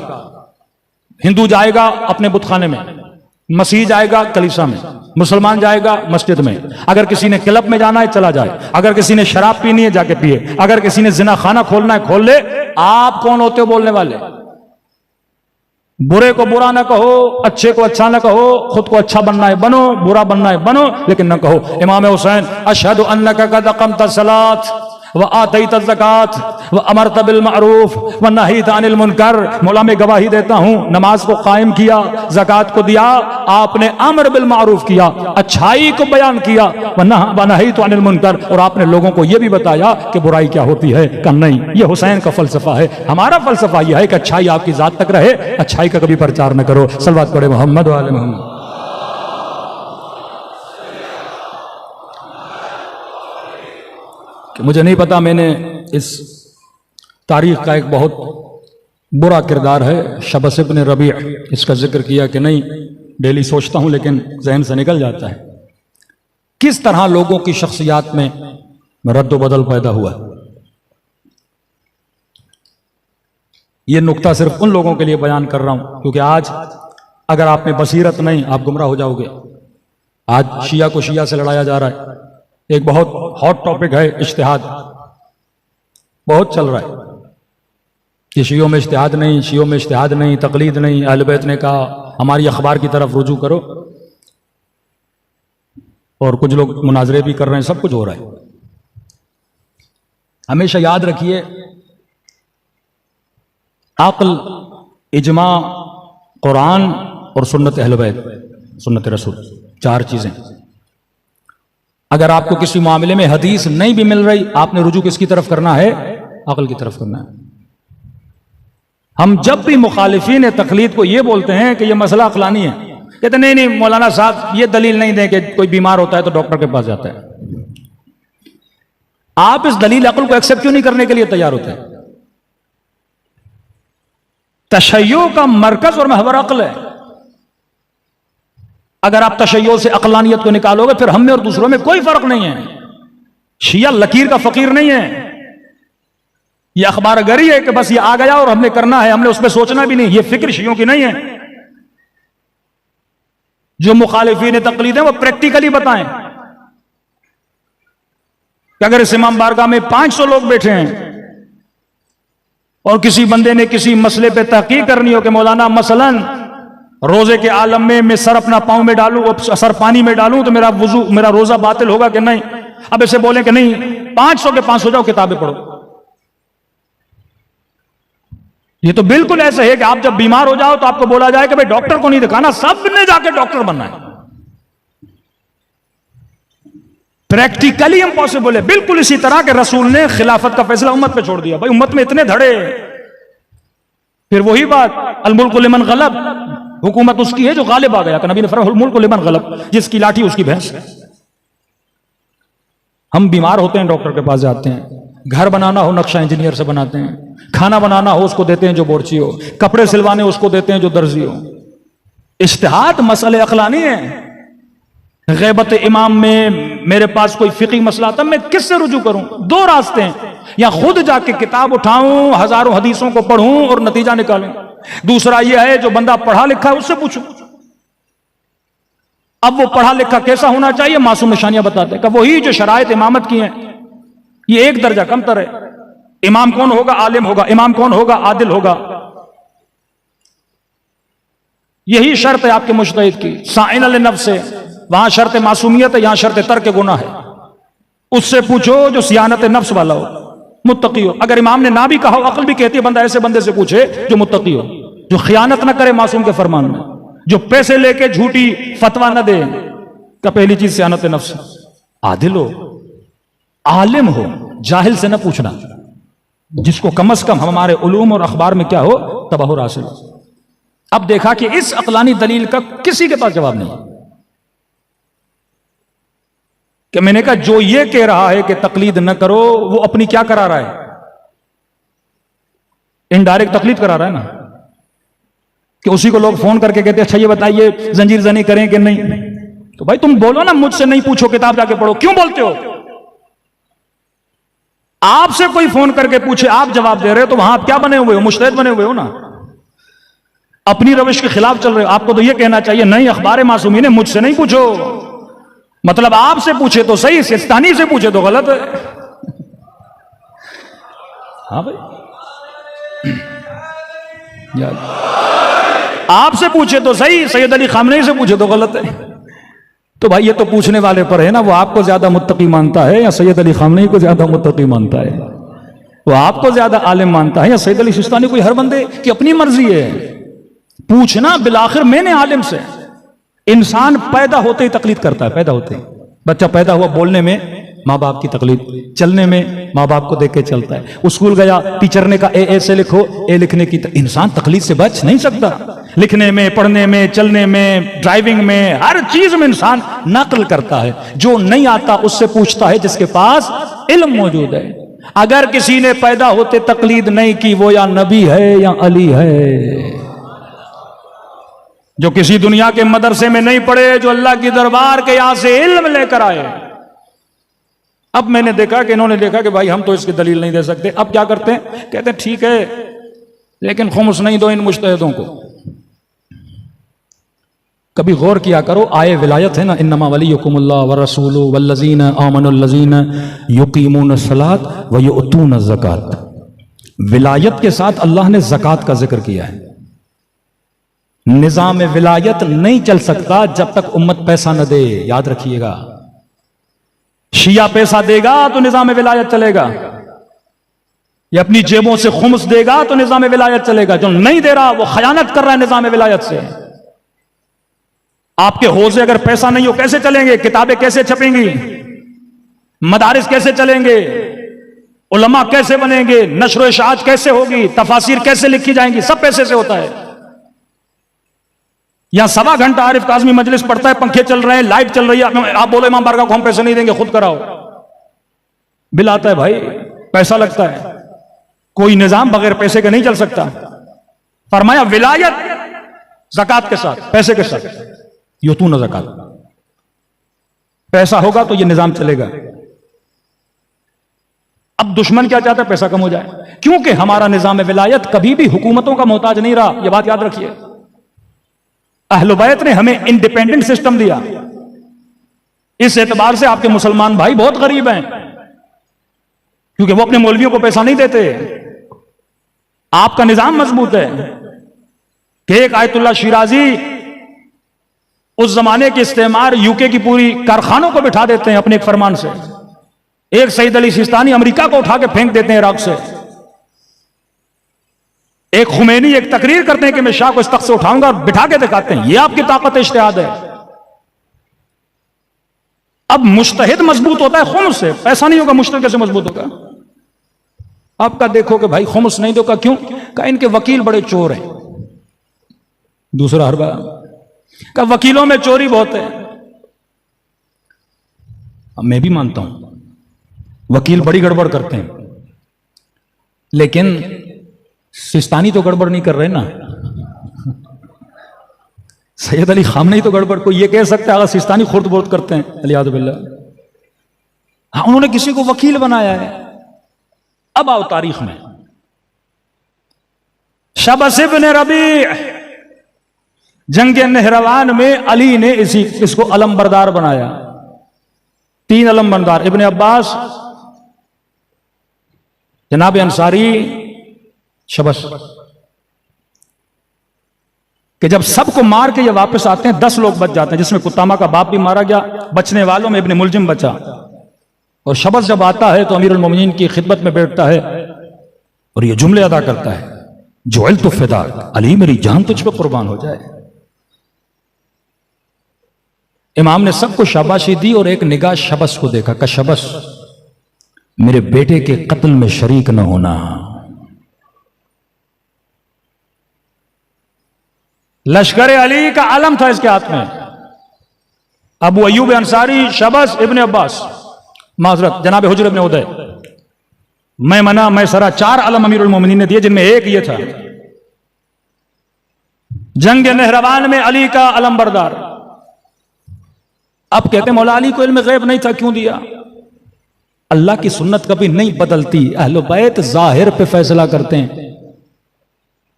ہندو جائے گا اپنے بت خانے میں، مسیح جائے گا کلیسا میں، مسلمان جائے گا مسجد میں. اگر کسی نے کلب میں جانا ہے چلا جائے، اگر کسی نے شراب پینی ہے جا کے پیے، اگر کسی نے زنا خانہ کھولنا ہے کھول لے. آپ کون ہوتے ہو بولنے والے؟ برے کو برا نہ کہو، اچھے کو اچھا نہ کہو، خود کو اچھا بننا ہے بنو، برا بننا ہے بنو، لیکن نہ کہو امام حسین اشہد انک قد اقمت الصلاۃ وآتیت الزکوٰۃ وامرت بالمعروف ونہیت عن المنکر. مولا میں گواہی دیتا ہوں نماز کو قائم کیا، زکوٰۃ کو دیا، آپ نے امر بالمعروف کیا، اچھائی کو بیان کیا، ونہیت عن المنکر، اور آپ نے لوگوں کو یہ بھی بتایا کہ برائی کیا ہوتی ہے. کہ نہیں، یہ حسین کا فلسفہ ہے. ہمارا فلسفہ یہ ہے کہ اچھائی آپ کی ذات تک رہے، اچھائی کا کبھی پرچار نہ کرو. صلوات پڑھے محمد و آل محمد. کہ مجھے نہیں پتا، میں نے اس تاریخ کا ایک بہت برا کردار ہے شبس ابن ربیع، اس کا ذکر کیا کہ نہیں، ڈیلی سوچتا ہوں لیکن ذہن سے نکل جاتا ہے. کس طرح لوگوں کی شخصیات میں رد و بدل پیدا ہوا. یہ نقطہ صرف ان لوگوں کے لیے بیان کر رہا ہوں کیونکہ آج اگر آپ میں بصیرت نہیں آپ گمراہ ہو جاؤ گے. آج شیعہ کو شیعہ سے لڑایا جا رہا ہے. ایک بہت ہاٹ ٹاپک ہے اجتہاد، بہت چل رہا ہے کہ شیعوں میں اجتہاد نہیں، شیعوں میں اجتہاد نہیں، تقلید نہیں، اہل بیت نے کہا ہماری اخبار کی طرف رجوع کرو، اور کچھ لوگ مناظرے بھی کر رہے ہیں، سب کچھ ہو رہا ہے. ہمیشہ یاد رکھیے عقل، اجماع، قرآن اور سنت اہل بیت، سنت رسول، چار چیزیں. اگر آپ کو کسی معاملے میں حدیث نہیں بھی مل رہی، آپ نے رجوع کس کی طرف کرنا ہے؟ عقل کی طرف کرنا ہے. ہم جب بھی مخالفین تقلید کو یہ بولتے ہیں کہ یہ مسئلہ عقلانی ہے، کہتے نہیں نہیں مولانا صاحب یہ دلیل نہیں دیں کہ کوئی بیمار ہوتا ہے تو ڈاکٹر کے پاس جاتا ہے. آپ اس دلیل عقل کو ایکسپٹ کیوں نہیں کرنے کے لیے تیار ہوتے ہیں؟ تشیع کا مرکز اور محور عقل ہے. اگر آپ تشیع سے عقلانیت کو نکالو گے پھر ہم میں اور دوسروں میں کوئی فرق نہیں ہے. شیعہ لکیر کا فقیر نہیں ہے، یہ اخبار گری ہے کہ بس یہ آ گیا اور ہم نے کرنا ہے، ہم نے اس پہ سوچنا بھی نہیں. یہ فکر شیعوں کی نہیں ہے. جو مخالفین تقلید ہیں وہ پریکٹیکلی بتائیں کہ اگر اس امام بارگاہ میں 500 لوگ بیٹھے ہیں اور کسی بندے نے کسی مسئلے پہ تحقیق کرنی ہو کہ مولانا مثلاً روزے کے عالم میں سر اپنا پاؤں میں ڈالوں، سر پانی میں ڈالوں تو میرا روزہ باطل ہوگا کہ نہیں؟ اب اسے بولیں کہ نہیں 500 کے 500 جاؤ کتابیں پڑھو. یہ تو بالکل ایسے ہے کہ آپ جب بیمار ہو جاؤ تو آپ کو بولا جائے کہ بھئی ڈاکٹر کو نہیں دکھانا، سب نے جا کے ڈاکٹر بننا ہے. پریکٹیکلی امپاسبل ہے. بالکل اسی طرح کہ رسول نے خلافت کا فیصلہ امت پہ چھوڑ دیا. بھائی امت میں اتنے دھڑے، پھر وہی بات الملک لمن غلب، حکومت اس کی ہے جو غالب آ گیا کہ نبی نے فرمایا الملک لمن غلب، جس کی لاٹھی اس کی بھینس. ہم بیمار ہوتے ہیں ڈاکٹر کے پاس جاتے ہیں، گھر بنانا ہو نقشہ انجینئر سے بناتے ہیں، کھانا بنانا ہو اس کو دیتے ہیں جو بورچی ہو، کپڑے سلوانے اس کو دیتے ہیں جو درزی ہو. اجتہاد مسئلے عقلانی ہیں. غیبت امام میں میرے پاس کوئی فقہی مسئلہ آتا میں کس سے رجوع کروں؟ دو راستے ہیں، یا خود جا کے کتاب اٹھاؤں، ہزاروں حدیثوں کو پڑھوں اور نتیجہ نکالوں. دوسرا یہ ہے جو بندہ پڑھا لکھا ہے اس سے پوچھوں. اب وہ پڑھا لکھا کیسا ہونا چاہیے؟ معصوم نشانیاں بتاتے ہیں کہ وہی جو شرائط امامت کی ہیں. یہ ایک درجہ کم تر ہے. امام کون ہوگا؟ عالم ہوگا. امام کون ہوگا؟ عادل ہوگا. یہی شرط ہے آپ کے مجتہد کی. سائل لنفس سے وہاں شرط معصومیت ہے، یہاں شرط ترک گناہ ہے. اس سے پوچھو جو صیانت نفس والا ہو، متقی ہو. اگر امام نے نہ بھی کہا ہو، عقل بھی کہتی ہے بندہ ایسے بندے سے پوچھے جو متقی ہو، جو خیانت نہ کرے معصوم کے فرمان میں، جو پیسے لے کے جھوٹی فتویٰ نہ دے. کا پہلی چیز صیانت نفس. عادل ہو، عالم ہو، جاہل سے نہ پوچھنا، جس کو کم از کم ہمارے علوم اور اخبار میں کیا ہو؟ تبحر حاصل. اب دیکھا کہ اس عقلانی دلیل کا کسی کے پاس جواب نہیں کہ میں نے کہا جو یہ کہہ رہا ہے کہ تقلید نہ کرو وہ اپنی کیا کرا رہا ہے؟ انڈائریکٹ تقلید کرا رہا ہے نا. کہ اسی کو لوگ فون کر کے کہتے ہیں اچھا یہ بتائیے زنجیر زنی کریں کہ نہیں؟ تو بھائی تم بولو نا مجھ سے نہیں پوچھو، کتاب جا کے پڑھو. کیوں بولتے ہو؟ آپ سے کوئی فون کر کے پوچھے آپ جواب دے رہے ہو تو وہاں آپ کیا بنے ہوئے ہو؟ مجتہد بنے ہوئے ہو نا. اپنی روش کے خلاف چل رہے ہو. آپ کو تو یہ کہنا چاہیے نہیں اخبار معصومین مجھ سے نہیں پوچھو. مطلب آپ سے پوچھے تو صحیح، سستانی سے پوچھے تو غلط ہے. ہاں بھائی آپ سے پوچھے تو صحیح، سید علی خامنئی سے پوچھے تو غلط ہے. تو بھائی یہ تو پوچھنے والے پر ہے نا، وہ آپ کو زیادہ متقی مانتا ہے یا سید علی خامنئی کو زیادہ متقی مانتا ہے؟ وہ آپ کو زیادہ عالم مانتا ہے یا سید علی سستانی؟ کوئی ہر بندے کی اپنی مرضی ہے. پوچھنا بالآخر میں نے عالم سے. انسان پیدا ہوتے ہی تقلید کرتا ہے. پیدا ہوتے ہی بچہ پیدا ہوا بولنے میں ماں باپ کی تقلید، چلنے میں ماں باپ کو دیکھ کے چلتا ہے. اسکول گیا ٹیچر نے کہا اے سے لکھو، اے لکھنے کی انسان تقلید سے بچ نہیں سکتا. لکھنے میں، پڑھنے میں، چلنے میں، ڈرائیونگ میں، ہر چیز میں انسان نقل کرتا ہے. جو نہیں آتا اس سے پوچھتا ہے جس کے پاس علم موجود ہے. اگر کسی نے پیدا ہوتے تقلید نہیں کی وہ یا نبی ہے یا علی ہے. جو کسی دنیا کے مدرسے میں نہیں پڑھے، جو اللہ کی دربار کے یہاں سے علم لے کر آئے. اب میں نے دیکھا کہ انہوں نے دیکھا کہ بھائی ہم تو اس کی دلیل نہیں دے سکتے. اب کیا کرتے ہیں؟ کہتے ہیں ٹھیک ہے لیکن خمس نہیں دو ان مجتہدوں کو. کبھی غور کیا کرو، آئے ولایت ہے نا، انما ولیکم اللہ والرسول والذین آمنوا الذین یقیمون الصلاۃ ویؤتون الزکاۃ. ولایت کے ساتھ اللہ نے زکوٰۃ کا ذکر کیا ہے. نظام ولایت نہیں چل سکتا جب تک امت پیسہ نہ دے، یاد رکھیے گا. شیعہ پیسہ دے گا تو نظام ولایت چلے گا، یا اپنی جیبوں سے خمس دے گا تو نظام ولایت چلے گا. جو نہیں دے رہا وہ خیانت کر رہا ہے نظام ولایت سے. آپ کے حوضے اگر پیسہ نہیں ہو کیسے چلیں گے؟ کتابیں کیسے چھپیں گی؟ مدارس کیسے چلیں گے؟ علماء کیسے بنیں گے؟ نشر و اشاعت کیسے ہوگی؟ تفاسیر کیسے لکھی جائیں گی؟ سب پیسے سے ہوتا ہے. یہاں 1.25 گھنٹہ عارف کاظمی مجلس پڑھتا ہے، پنکھے چل رہے ہیں، لائٹ چل رہی ہے، آپ بولو امام بارگاہ کو ہم پیسے نہیں دیں گے، خود کراؤ. بل آتا ہے بھائی، پیسہ لگتا ہے. کوئی نظام بغیر پیسے کا نہیں چل سکتا. فرمایا ولایت زکات کے ساتھ، پیسے کے ساتھ. یؤتون زکات، پیسہ ہوگا تو یہ نظام چلے گا. اب دشمن کیا چاہتا ہے؟ پیسہ کم ہو جائے. کیونکہ ہمارا نظام ولایت کبھی بھی حکومتوں کا محتاج نہیں رہا. یہ بات یاد رکھیے. اہل بیت نے ہمیں انڈیپینڈنٹ سسٹم دیا. اس اعتبار سے آپ کے مسلمان بھائی بہت غریب ہیں، کیونکہ وہ اپنے مولویوں کو پیسہ نہیں دیتے. آپ کا نظام مضبوط ہے کہ ایک آیت اللہ شیرازی اس زمانے کے استعمار UK کی پوری کارخانوں کو بٹھا دیتے ہیں اپنے ایک فرمان سے. ایک سعید علی سیستانی امریکہ کو اٹھا کے پھینک دیتے ہیں عراق سے. ایک خمینی ایک تقریر کرتے ہیں کہ میں شاہ کو اس تخت سے اٹھاؤں گا اور بٹھا کے دکھاتے ہیں. یہ آپ کی طاقت اجتہاد ہے. اب مجتہد مضبوط ہوتا ہے خمس سے، پیسہ نہیں ہوگا مجتہد کیسے مضبوط ہوگا؟ آپ کا دیکھو کہ بھائی خمس نہیں دو کا کیوں؟ کہ ان کے وکیل بڑے چور ہیں. دوسرا حربہ کہ وکیلوں میں چوری بہت ہے. میں بھی مانتا ہوں وکیل بڑی گڑبڑ کرتے ہیں، لیکن سیستانی تو گڑبڑ نہیں کر رہے نا. سید علی خامنہی تو گڑبڑ، کوئی یہ کہہ سکتا ہے اگر سیستانی خورد برد کرتے ہیں علیاذ باللہ. ہاں انہوں نے کسی کو وکیل بنایا ہے. اب آؤ تاریخ میں. شبس ابن ربیع جنگ نہروان میں علی نے اس کو علم بردار بنایا. 3 علم بردار، ابن عباس، جناب انصاری، شبس. کہ جب سب کو مار کے یہ واپس آتے ہیں 10 لوگ بچ جاتے ہیں، جس میں قطامہ کا باپ بھی مارا گیا. بچنے والوں میں ابن ملجم بچا. اور شبس جب آتا ہے تو امیر المومنین کی خدمت میں بیٹھتا ہے اور یہ جملے ادا کرتا ہے: جعلت فداک، علی میری جان تجھ پہ قربان ہو جائے. امام نے سب کو شاباشی دی اور ایک نگاہ شبس کو دیکھا کہ شبس میرے بیٹے کے قتل میں شریک نہ ہونا. لشکر علی کا علم تھا اس کے ہاتھ میں. ابو ایوب انصاری، شبس، ابن عباس، معذرت جناب حجر ابن ادے، میں منا، میں سرا، 4 علم امیر المومنین نے دیے، جن میں ایک یہ تھا. جنگ نہروان میں علی کا علم بردار. اب کہتے ہیں مولا علی کو علم غیب نہیں تھا، کیوں دیا؟ اللہ کی سنت کبھی نہیں بدلتی. اہل بیت ظاہر پہ فیصلہ کرتے ہیں.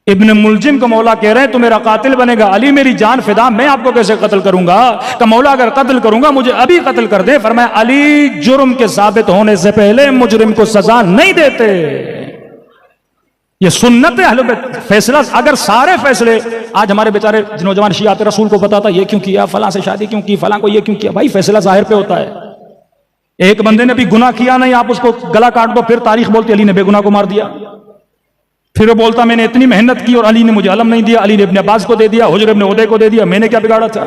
ابن ملجم کو مولا کہہ رہے ہیں تو میرا قاتل بنے گا. علی میری جان فدا، میں آپ کو کیسے قتل کروں گا؟ کہ مولا اگر قتل کروں گا مجھے ابھی قتل کر دے. فرمایا علی جرم کے ثابت ہونے سے پہلے مجرم کو سزا نہیں دیتے. یہ سنت اہل بیت. فیصلہ اگر سارے فیصلے آج ہمارے بیچارے نوجوان شیعہ رسول کو پتا تھا یہ کیوں کیا، فلاں سے شادی کیوں کی، فلاں کو یہ کیوں کیا. بھائی فیصلہ ظاہر پہ ہوتا ہے. ایک بندے نے بھی گناہ کیا نہیں، آپ اس کو گلا کاٹ دو، پھر تاریخ بولتی علی نے بے گناہ کو مار دیا. پھر وہ بولتا میں نے اتنی محنت کی اور علی نے مجھے علم نہیں دیا، علی نے ابن عباس کو دے دیا، حجر ابن عدے کو دے دیا، میں نے کیا بگاڑا تھا؟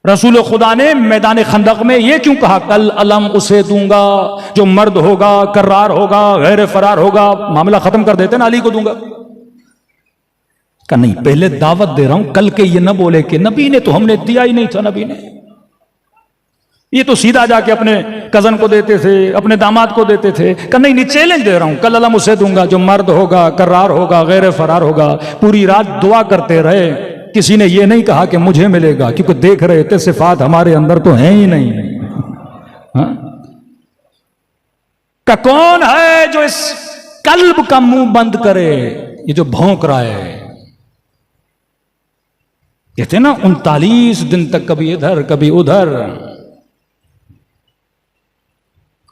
رسول خدا نے میدان خندق میں یہ کیوں کہا کل علم اسے دوں گا جو مرد ہوگا، کرار ہوگا، غیر فرار ہوگا؟ معاملہ ختم کر دیتے نا، علی کو دوں گا. کہ نہیں، پہلے دعوت دے رہا ہوں، کل کے یہ نہ بولے کہ نبی نے تو ہم نے دیا ہی نہیں تھا. نبی نے یہ تو سیدھا جا کے اپنے کزن کو دیتے تھے، اپنے داماد کو دیتے تھے. کہ نہیں، چیلنج دے رہا ہوں، کل علم اسے دوں گا جو مرد ہوگا، کرار ہوگا، غیر فرار ہوگا. پوری رات دعا کرتے رہے، کسی نے یہ نہیں کہا کہ مجھے ملے گا، کیونکہ دیکھ رہے تھے صفات ہمارے اندر تو ہیں ہی نہیں. کہ کون ہے جو اس قلب کا منہ بند کرے؟ یہ جو بھونک رہا ہے. کہتے نا 39 دن تک کبھی ادھر کبھی ادھر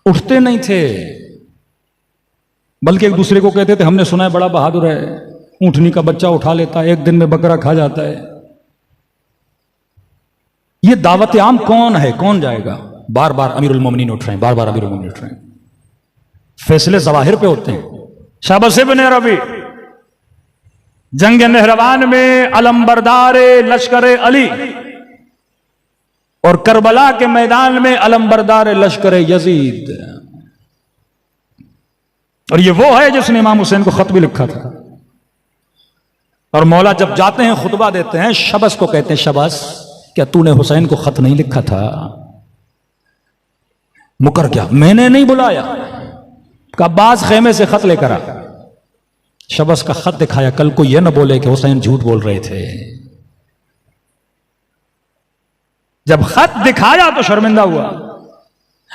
اٹھتے نہیں تھے، بلکہ ایک دوسرے کو کہتے تھے ہم نے سنا ہے بڑا بہادر ہے، اونٹنی کا بچہ اٹھا لیتا ہے، ایک دن میں بکرا کھا جاتا ہے۔ یہ دعوت عام کون ہے؟ کون جائے گا؟ بار بار امیر المومنین اٹھ رہے ہیں، بار بار امیر المومنین اٹھ رہے ہیں، فیصلے ظواہر پہ ہوتے ہیں۔ شاباش ابن ربیع، جنگ نہروان میں علمبردار لشکر علی اور کربلا کے میدان میں علمبردار لشکر یزید، اور یہ وہ ہے جس نے امام حسین کو خط بھی لکھا تھا۔ اور مولا جب جاتے ہیں خطبہ دیتے ہیں، شبس کو کہتے ہیں شبس، کیا تو نے حسین کو خط نہیں لکھا تھا؟ مکر کیا؟ میں نے نہیں بلایا، کہ عباس خیمے سے خط لے کر آ۔ شبس کا خط دکھایا، کل کو یہ نہ بولے کہ حسین جھوٹ بول رہے تھے۔ جب خط دکھایا تو شرمندہ ہوا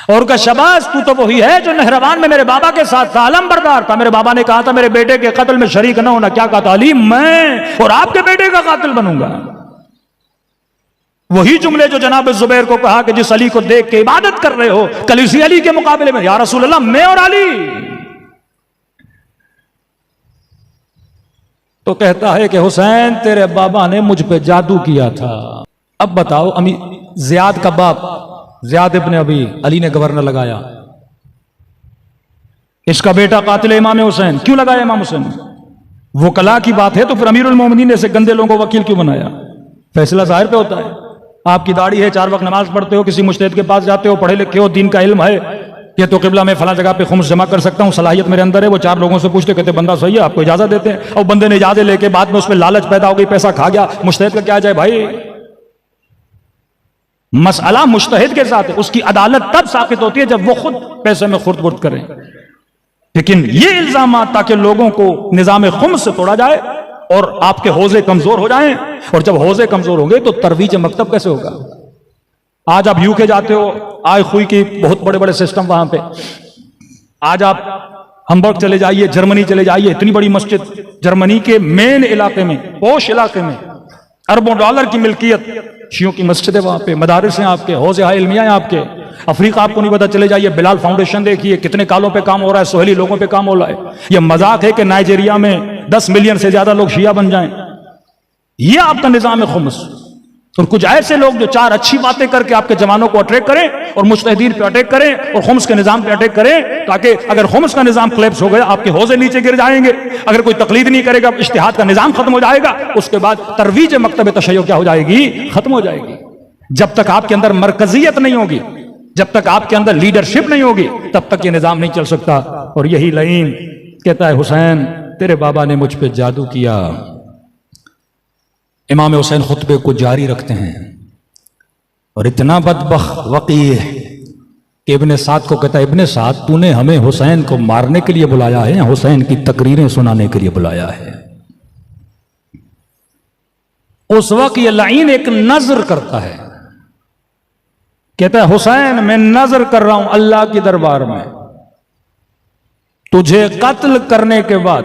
اور کہا شباز تو وہی ہے جو نہروان میں میرے بابا کے ساتھ تھا، علمبردار تھا، میرے بابا نے کہا تھا میرے بیٹے کے قتل میں شریک نہ ہونا، کیا کہا تھا؟ علی میں اور آپ کے بیٹے کا قاتل بنوں گا۔ وہی جملے جو جناب زبیر کو کہا کہ جس علی کو دیکھ کے عبادت کر رہے ہو، کل اسی علی کے مقابلے میں یا رسول اللہ میں اور علی۔ تو کہتا ہے کہ حسین تیرے بابا نے مجھ پہ جادو کیا تھا۔ اب بتاؤ، زیاد کا باپ زیاد ابن ابی علی نے گورنر لگایا، اس کا بیٹا قاتل امام حسین، کیوں لگایا امام حسین؟ وکلا کی بات ہے تو پھر امیر المومنین نے ایسے گندے لوگوں کو وکیل کیوں بنایا؟ فیصلہ ظاہر پہ ہوتا ہے۔ آپ کی داڑھی ہے، 4 وقت نماز پڑھتے ہو، کسی مجتہد کے پاس جاتے ہو، پڑھے لکھے ہو، دین کا علم ہے، یہ تو قبلہ میں فلاں جگہ پہ خمس جمع کر سکتا ہوں، صلاحیت میرے اندر ہے، وہ 4 لوگوں سے پوچھتے کہتے بندہ صحیح ہے، آپ کو اجازت دیتے ہیں، اور بندے نے اجازت لے کے بعد میں اس میں لالچ پیدا ہو گئی، پیسہ کھا گیا، مجتہد کا کیا جائے بھائی؟ مسئلہ مجتہد کے ساتھ ہے، اس کی عدالت تب ثابت ہوتی ہے جب وہ خود پیسے میں خورد برد کریں۔ لیکن یہ الزامات تاکہ لوگوں کو نظام خمس سے توڑا جائے اور آپ کے حوزے کمزور ہو جائیں، اور جب حوزے کمزور ہوں گے تو ترویج مکتب کیسے ہوگا؟ آج آپ UK جاتے ہو، آئے خوئی کی بہت بڑے بڑے سسٹم وہاں پہ، آج آپ ہمبرگ چلے جائیے، جرمنی چلے جائیے، اتنی بڑی مسجد جرمنی کے مین علاقے میں، پوش علاقے میں، اربوں ڈالر کی ملکیت، شیعوں کی مسجد ہے وہاں پہ، مدارس ہیں آپ کے، حوزے علمیہ ہیں آپ کے۔ افریقہ آپ کو نہیں پتا، چلے جائیے بلال فاؤنڈیشن دیکھیے، کتنے کالوں پہ کام ہو رہا ہے، سہیلی لوگوں پہ کام ہو رہا ہے۔ یہ مذاق ہے کہ نائجیریا میں 10 ملین سے زیادہ لوگ شیعہ بن جائیں، یہ آپ کا نظام خمس۔ اور کچھ ایسے لوگ جو 4 اچھی باتیں کر کے آپ کے جوانوں کو اٹیک کریں اور مجتہدین پہ اٹیک کریں اور خمس کے نظام پہ اٹیک کریں، تاکہ اگر خمس کا نظام کلیپس ہو گیا آپ کے حوزے نیچے گر جائیں گے، اگر کوئی تقلید نہیں کرے گا اجتہاد کا نظام ختم ہو جائے گا، اس کے بعد ترویج مکتب تشیع کیا ہو جائے گی؟ ختم ہو جائے گی۔ جب تک آپ کے اندر مرکزیت نہیں ہوگی، جب تک آپ کے اندر لیڈرشپ نہیں ہوگی، تب تک یہ نظام نہیں چل سکتا۔ اور یہی لعین کہتا ہے حسین تیرے بابا نے مجھ پہ جادو کیا۔ امام حسین خطبے کو جاری رکھتے ہیں اور اتنا بدبخت وقیح کہ ابن سعد کو کہتا ہے ابن سعد تو نے ہمیں حسین کو مارنے کے لیے بلایا ہے یا حسین کی تقریریں سنانے کے لیے بلایا ہے؟ اس وقت یہ لعین ایک نظر کرتا ہے، کہتا ہے حسین میں نظر کر رہا ہوں اللہ کی دربار میں، تجھے قتل کرنے کے بعد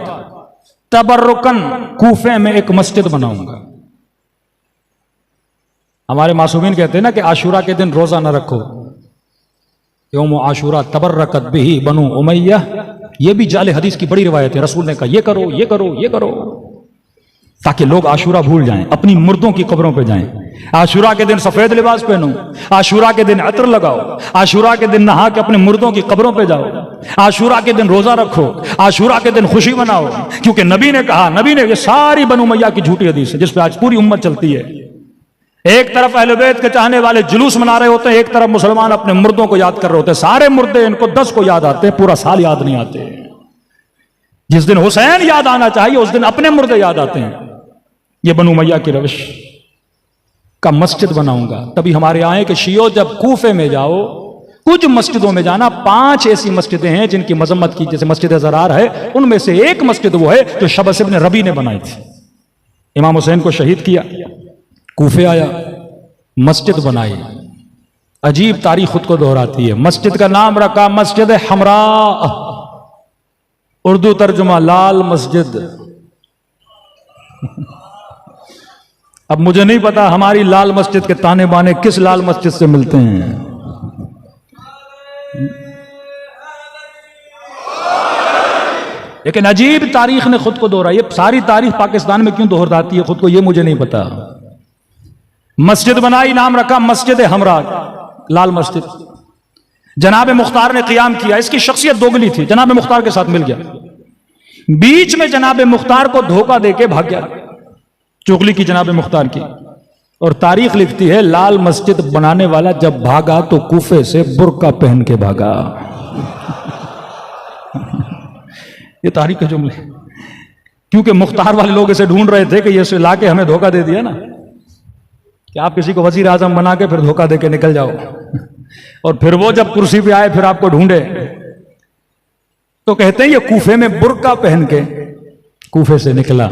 تبرکن کوفے میں ایک مسجد بناؤں گا۔ ہمارے معصومین کہتے ہیں نا کہ عاشورہ کے دن روزہ نہ رکھو، یوم عاشورہ تبرکت بہ بنو امیہ، یہ بھی جعل حدیث کی بڑی روایت ہے، رسول نے کہا یہ کرو یہ کرو یہ کرو، تاکہ لوگ عاشورہ بھول جائیں، اپنی مردوں کی قبروں پہ جائیں۔ عاشورہ کے دن سفید لباس پہنو، عاشورہ کے دن عطر لگاؤ، عاشورہ کے دن نہا کے اپنے مردوں کی قبروں پہ جاؤ، عاشورہ کے دن روزہ رکھو، عاشورہ کے دن خوشی مناؤ، کیونکہ نبی نے کہا، نبی نے، یہ ساری بنو امیہ کی جھوٹی حدیث ہے جس پہ آج پوری امت چلتی ہے۔ ایک طرف اہل بیت کے چاہنے والے جلوس منا رہے ہوتے ہیں، ایک طرف مسلمان اپنے مردوں کو یاد کر رہے ہوتے ہیں، سارے مردے ان کو 10 کو یاد آتے ہیں، پورا سال یاد نہیں آتے۔ جس دن حسین یاد آنا چاہیے اس دن اپنے مردے یاد آتے ہیں۔ یہ بنو امیہ کی روش کا مسجد بناؤں گا۔ تبھی ہمارے آئے کہ شیعو جب کوفے میں جاؤ، کچھ مسجدوں میں جانا، 5 ایسی مسجدیں ہیں جن کی مذمت کی، جیسے مسجد زرار ہے، ان میں سے ایک مسجد وہ ہے جو شبس ابن ربیع نے بنائی تھی۔ امام حسین کو شہید کیا، کوفے آیا، مسجد بنائی، عجیب تاریخ خود کو دہراتی ہے۔ مسجد کا نام رکھا مسجد حمراء، اردو ترجمہ لال مسجد۔ اب مجھے نہیں پتا ہماری لال مسجد کے تانے بانے کس لال مسجد سے ملتے ہیں. لیکن عجیب تاریخ نے خود کو دوہرائی. یہ ساری تاریخ پاکستان میں کیوں دوہراتی ہے خود کو، یہ مجھے نہیں پتا. مسجد بنائی، نام رکھا مسجد ہمراہ، لال مسجد. جناب مختار نے قیام کیا. اس کی شخصیت دوگلی تھی، جناب مختار کے ساتھ مل گیا، بیچ میں جناب مختار کو دھوکہ دے کے بھاگ گیا. چغلی کی جناب مختار کی. اور تاریخ لکھتی ہے لال مسجد بنانے والا جب بھاگا تو کوفے سے برقع پہن کے بھاگا. یہ تاریخ کے جملے. کیونکہ مختار والے لوگ اسے ڈھونڈ رہے تھے کہ یہ لا کے ہمیں دھوکہ دے دیا نا، کہ آپ کسی کو وزیر اعظم بنا کے پھر دھوکہ دے کے نکل جاؤ، اور پھر وہ جب کرسی پہ آئے پھر آپ کو ڈھونڈے. تو کہتے ہیں یہ کوفے میں برقع پہن کے کوفے سے نکلا،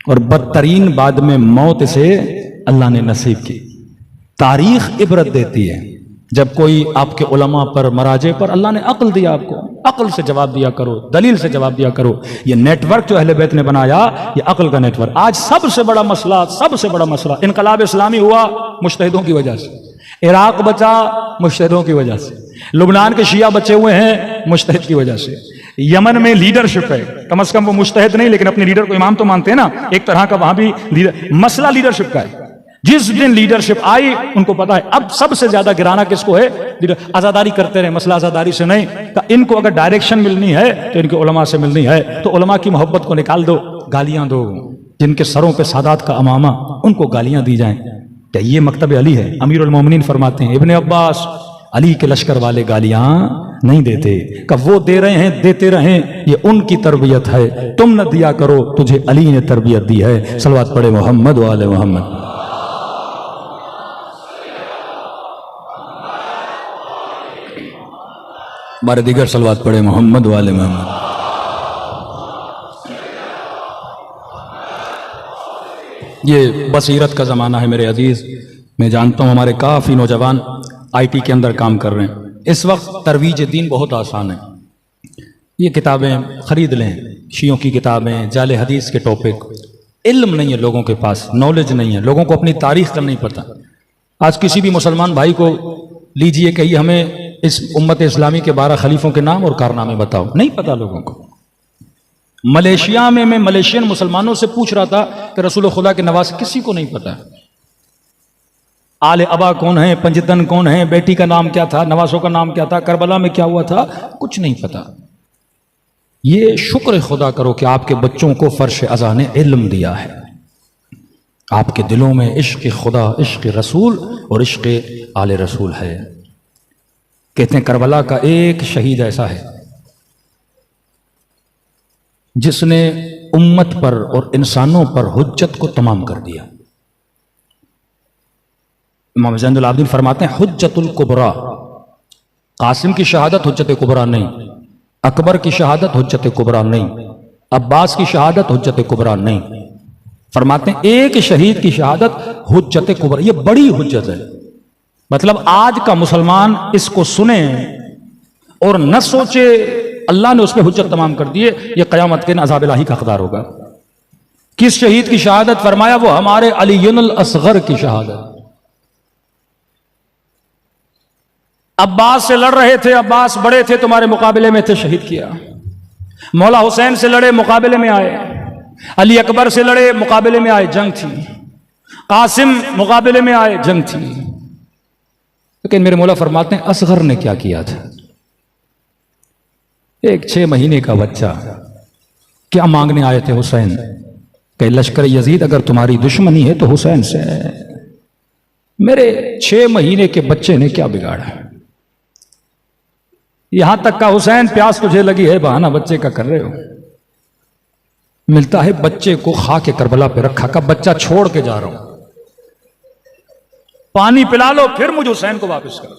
اور بدترین بعد میں موت سے اللہ نے نصیب کی. تاریخ عبرت دیتی ہے. جب کوئی آپ کے علماء پر، مراجع پر اللہ نے عقل دیا، آپ کو عقل سے جواب دیا کرو، دلیل سے جواب دیا کرو. یہ نیٹ ورک جو اہل بیت نے بنایا، یہ عقل کا نیٹ ورک. آج سب سے بڑا مسئلہ انقلاب اسلامی ہوا مجتہدوں کی وجہ سے. عراق بچا مجتہدوں کی وجہ سے. لبنان کے شیعہ بچے ہوئے ہیں مجتہد کی وجہ سے. یمن میں لیڈرشپ ہے، کم از کم وہ مجتہد نہیں لیکن اپنے لیڈر کو امام تو مانتے ہیں نا، ایک طرح کا وہاں بھی مسئلہ لیڈرشپ کا ہے. جس دن لیڈرشپ آئی ان کو پتا ہے اب سب سے زیادہ گرانا کس کو ہے. آزاداری کرتے رہے، مسئلہ آزاداری سے نہیں. ان کو اگر ڈائریکشن ملنی ہے تو ان کے علماء سے ملنی ہے. تو علماء کی محبت کو نکال دو، گالیاں دو. جن کے سروں پہ سادات کا امامہ، ان کو گالیاں دی جائیں. کہ یہ مکتب علی ہے. امیر المومنین فرماتے ہیں ابن عباس علی کے لشکر والے گالیاں نہیں دیتے، کہ وہ دے رہے ہیں دیتے رہیں، یہ ان کی تربیت ہے، تم نہ دیا کرو، تجھے علی نے تربیت دی ہے. صلوات پڑھے محمد و آل محمد. بارے دیگر صلوات پڑھے محمد و آل محمد. یہ بصیرت کا زمانہ ہے میرے عزیز. میں جانتا ہوں ہمارے کافی نوجوان آئی ٹی کے اندر کام کر رہے ہیں. اس وقت ترویج دین بہت آسان ہے. یہ کتابیں خرید لیں، شیعوں کی کتابیں، جعل حدیث کے ٹاپک. علم نہیں ہے لوگوں کے پاس، نالج نہیں ہے لوگوں کو، اپنی تاریخ کا نہیں پتہ. آج کسی بھی مسلمان بھائی کو لیجئے کہ یہ ہمیں اس امت اسلامی کے 12 خلیفوں کے نام اور کارنامے بتاؤ، نہیں پتا لوگوں کو. ملیشیا میں ملیشین مسلمانوں سے پوچھ رہا تھا کہ رسول خدا کے نواز کسی کو نہیں پتا. آل ابا کون ہیں، پنجتن کون ہیں، بیٹی کا نام کیا تھا، نواسوں کا نام کیا تھا، کربلا میں کیا ہوا تھا، کچھ نہیں پتا. یہ شکر خدا کرو کہ آپ کے بچوں کو فرش ازاں نے علم دیا ہے. آپ کے دلوں میں عشق خدا، عشق رسول اور عشق آل رسول ہے. کہتے ہیں کربلا کا ایک شہید ایسا ہے جس نے امت پر اور انسانوں پر حجت کو تمام کر دیا. امام زین العابدین فرماتے ہیں حجت الکبریٰ. قاسم کی شہادت حجت کبریٰ نہیں، اکبر کی شہادت حجت کبریٰ نہیں، عباس کی شہادت حجت کبریٰ نہیں. فرماتے ہیں ایک شہید کی شہادت حجت کبریٰ، یہ بڑی حجت ہے. مطلب آج کا مسلمان اس کو سنے اور نہ سوچے اللہ نے اس پہ حجت تمام کر دیے، یہ قیامت کے عذاب الہی کا حقدار ہوگا. کس شہید کی شہادت؟ فرمایا وہ ہمارے علی الاصغر کی شہادت. عباس سے لڑ رہے تھے، عباس بڑے تھے، تمہارے مقابلے میں تھے، شہید کیا. مولا حسین سے لڑے، مقابلے میں آئے. علی اکبر سے لڑے، مقابلے میں آئے، جنگ تھی. قاسم مقابلے میں آئے، جنگ تھی. لیکن میرے مولا فرماتے ہیں اصغر نے کیا کیا تھا؟ ایک 6 مہینے کا بچہ کیا مانگنے آئے تھے حسین کہ لشکر یزید اگر تمہاری دشمنی ہے تو حسین سے. میرے 6 مہینے کے بچے نے کیا بگاڑا؟ یہاں تک کہ حسین پیاس تجھے لگی ہے، بہانہ بچے کا کر رہے ہو. ملتا ہے بچے کو خاک کربلا پہ رکھا، کا بچہ چھوڑ کے جا رہا ہوں، پانی پلا لو پھر مجھے حسین کو واپس کرو.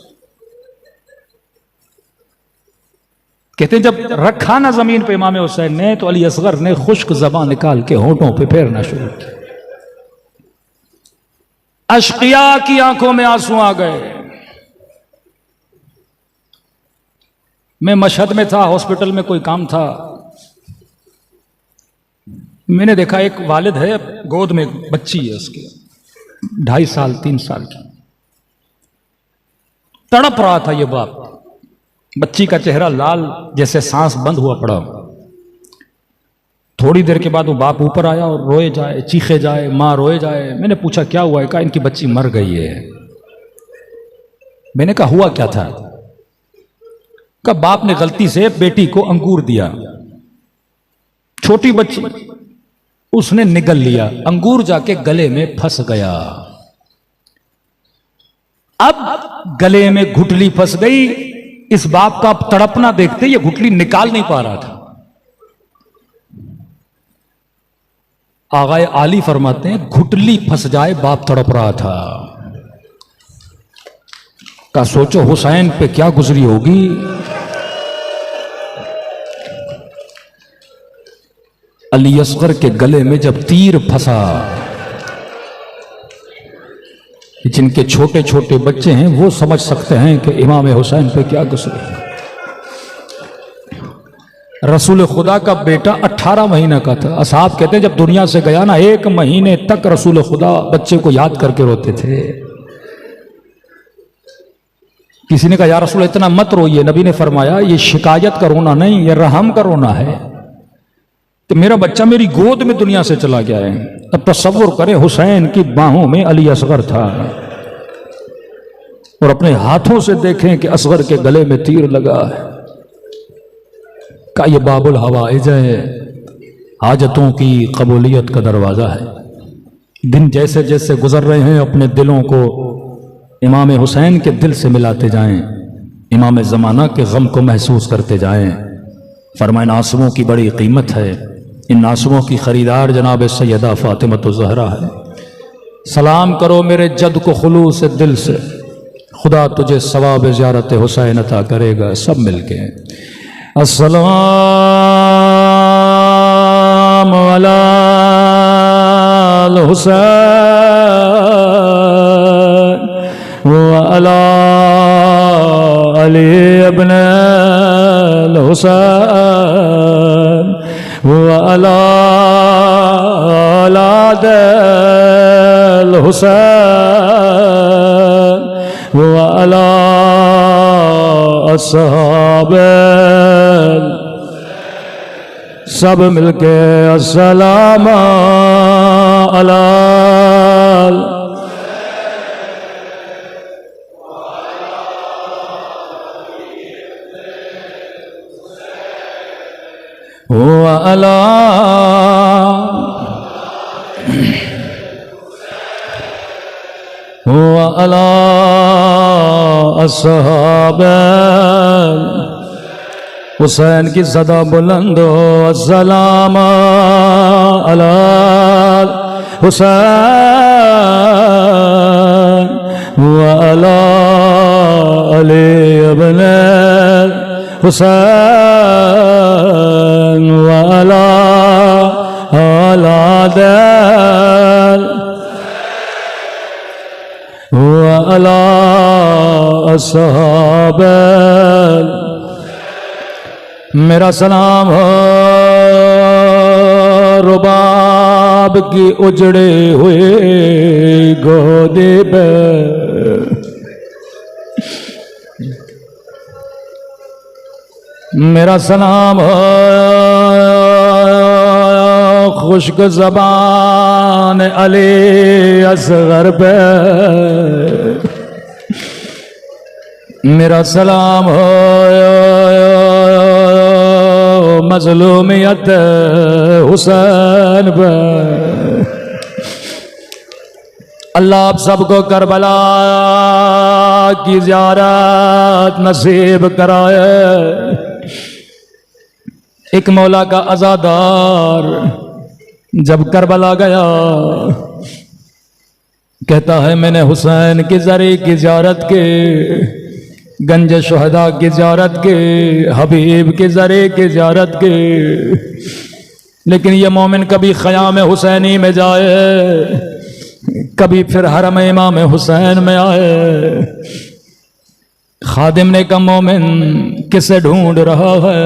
کہتے ہیں جب رکھا نا زمین پہ امام حسین نے تو علی اصغر نے خشک زبان نکال کے ہونٹوں پہ پھیرنا شروع کیا. اشقیاء کی آنکھوں میں آنسو آ گئے. میں مشہد میں تھا، ہاسپٹل میں کوئی کام تھا. میں نے دیکھا ایک والد ہے، گود میں بچی ہے اس کے، 2.5 سال 3 سال کی، تڑپ رہا تھا یہ باپ، بچی کا چہرہ لال جیسے سانس بند ہوا پڑا۔ تھوڑی دیر کے بعد وہ باپ اوپر آیا اور روئے جائے، چیخے جائے، ماں روئے جائے۔ میں نے پوچھا کیا ہوا ہے؟ کہا ان کی بچی مر گئی ہے۔ میں نے کہا ہوا کیا تھا؟ کہا باپ نے غلطی سے بیٹی کو انگور دیا، چھوٹی بچی، اس نے نگل لیا، انگور جا کے گلے میں پھنس گیا۔ اب گلے میں گھٹلی پھنس گئی، اس باپ کا تڑپنا دیکھتے یہ گھٹلی نکال نہیں پا رہا تھا۔ آغائے عالی فرماتے ہیں گھٹلی پھنس جائے باپ تڑپ رہا تھا۔ کا سوچو حسین پہ کیا گزری ہوگی۔ علی اصغر کے گلے میں جب تیر پھنسا، جن کے چھوٹے چھوٹے بچے ہیں وہ سمجھ سکتے ہیں کہ امام حسین پہ کیا گزری۔ رسول خدا کا بیٹا 18 مہینہ کا تھا۔ اصحاب کہتے ہیں جب دنیا سے گیا نا 1 مہینے تک رسول خدا بچے کو یاد کر کے روتے تھے۔ کسی نے کہا یا رسول اتنا مت روئیے، نبی نے فرمایا یہ شکایت کا رونا نہیں، یہ رحم کا رونا ہے کہ میرا بچہ میری گود میں دنیا سے چلا گیا ہے۔ اب تصور کریں حسین کی باہوں میں علی اصغر تھا، اور اپنے ہاتھوں سے دیکھیں کہ اصغر کے گلے میں تیر لگا ہے۔ کہ یہ باب الحوائج ہے، حاجتوں کی قبولیت کا دروازہ ہے۔ دن جیسے جیسے گزر رہے ہیں اپنے دلوں کو امام حسین کے دل سے ملاتے جائیں، امام زمانہ کے غم کو محسوس کرتے جائیں۔ فرمائیں آنسوؤں کی بڑی قیمت ہے، ان آنسوؤں کی خریدار جناب سیدہ فاطمہ الزہرا ہے۔ سلام کرو میرے جد کو خلوص دل سے، خدا تجھے ثواب زیارت حسین عطا کرے گا۔ سب مل کے السلام علی الحسین وعلی علی ابن الحسین وعلی اولاد الحسین وعلی اصحاب، سب مل کے السلام علی وعلی وعلی اصحاب حسین کی صدا بلند ہو، السلام علی حسین وعلی علی ابن حسین وعلی اولاد وعلی اصحاب۔ میرا سلام ہو رباب کی اجڑے ہوئے گودے پہ، میرا سلام ہو خشک زبان علی اصغر پہ، میرا سلام ہو مظلومیت حسین پہ۔ اللہ آپ سب کو کربلا کی زیارت نصیب کرائے۔ ایک مولا کا عزادار جب کربلا گیا کہتا ہے میں نے حسین کی زری کی زیارت کی، گنج شہداء کی زیارت کی، حبیب کی زری کی زیارت کی، لیکن یہ مومن کبھی خیام حسینی میں جائے، کبھی پھر حرم امام حسین میں آئے۔ خادم نے کہا مومن کسے ڈھونڈ رہا ہے؟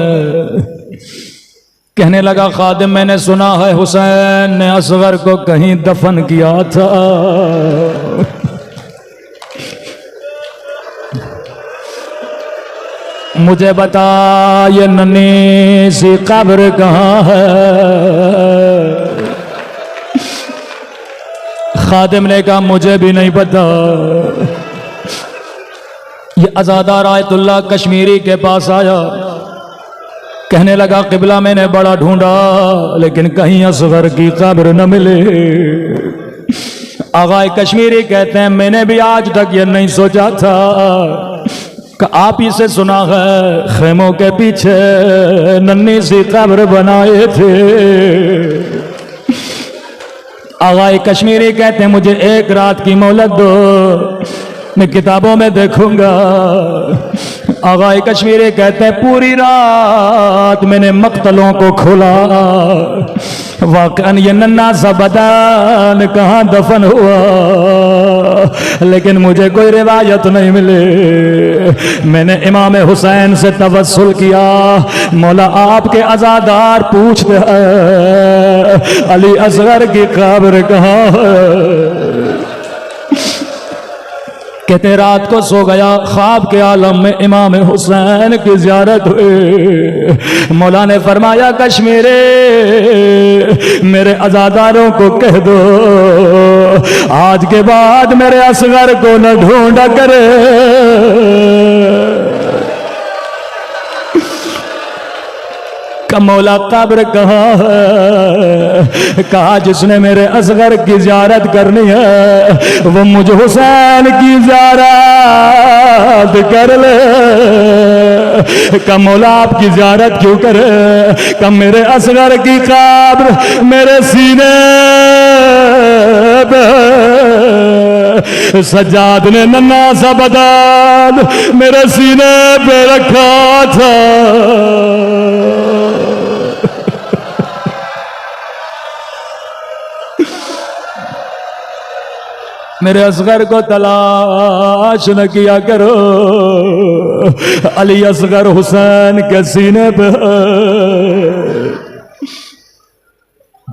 کہنے لگا خادم میں نے سنا ہے حسین نے اصغر کو کہیں دفن کیا تھا، مجھے بتا یہ ننھی سی قبر کہاں ہے؟ خادم نے کہا مجھے بھی نہیں پتا۔ یہ عزادار آیت اللہ کشمیری کے پاس آیا، کہنے لگا قبلہ میں نے بڑا ڈھونڈا لیکن کہیں اصغر کی قبر نہ ملے۔ آغا کشمیری کہتے ہیں میں نے بھی آج تک یہ نہیں سوچا تھا کہ آپ ہی سے سنا ہے خیموں کے پیچھے ننھی سی قبر بنائے تھے۔ آغا کشمیری کہتے ہیں مجھے ایک رات کی مہلت دو، میں کتابوں میں دیکھوں گا۔ آغا کشمیری کہتے ہیں پوری رات میں نے مقتلوں کو کھولا، واقعاً یہ ننھا سا بدن کہاں دفن ہوا، لیکن مجھے کوئی روایت نہیں ملے۔ میں نے امام حسین سے توسل کیا، مولا آپ کے عزادار پوچھتے ہیں علی اصغر کی قبر کہاں ہے؟ کہتے رات کو سو گیا، خواب کے عالم میں امام حسین کی زیارت ہوئی۔ مولا نے فرمایا کشمیری میرے عزاداروں کو کہہ دو آج کے بعد میرے اصغر کو نہ ڈھونڈا کرے۔ کہ مولا قبر کہاں ہے؟ کہا جس نے میرے اصغر کی زیارت کرنی ہے وہ مجھ حسین کی زیارت کر لے۔ کہ مولا آپ کی زیارت کیوں کرے؟ کہ میرے اصغر کی قبر میرے سینے پہ، سجاد نے ننھا سا بدن میرے سینے پہ رکھا تھا۔ میرے اصغر کو تلاش نہ کیا کرو، علی اصغر حسین کے سینے پہ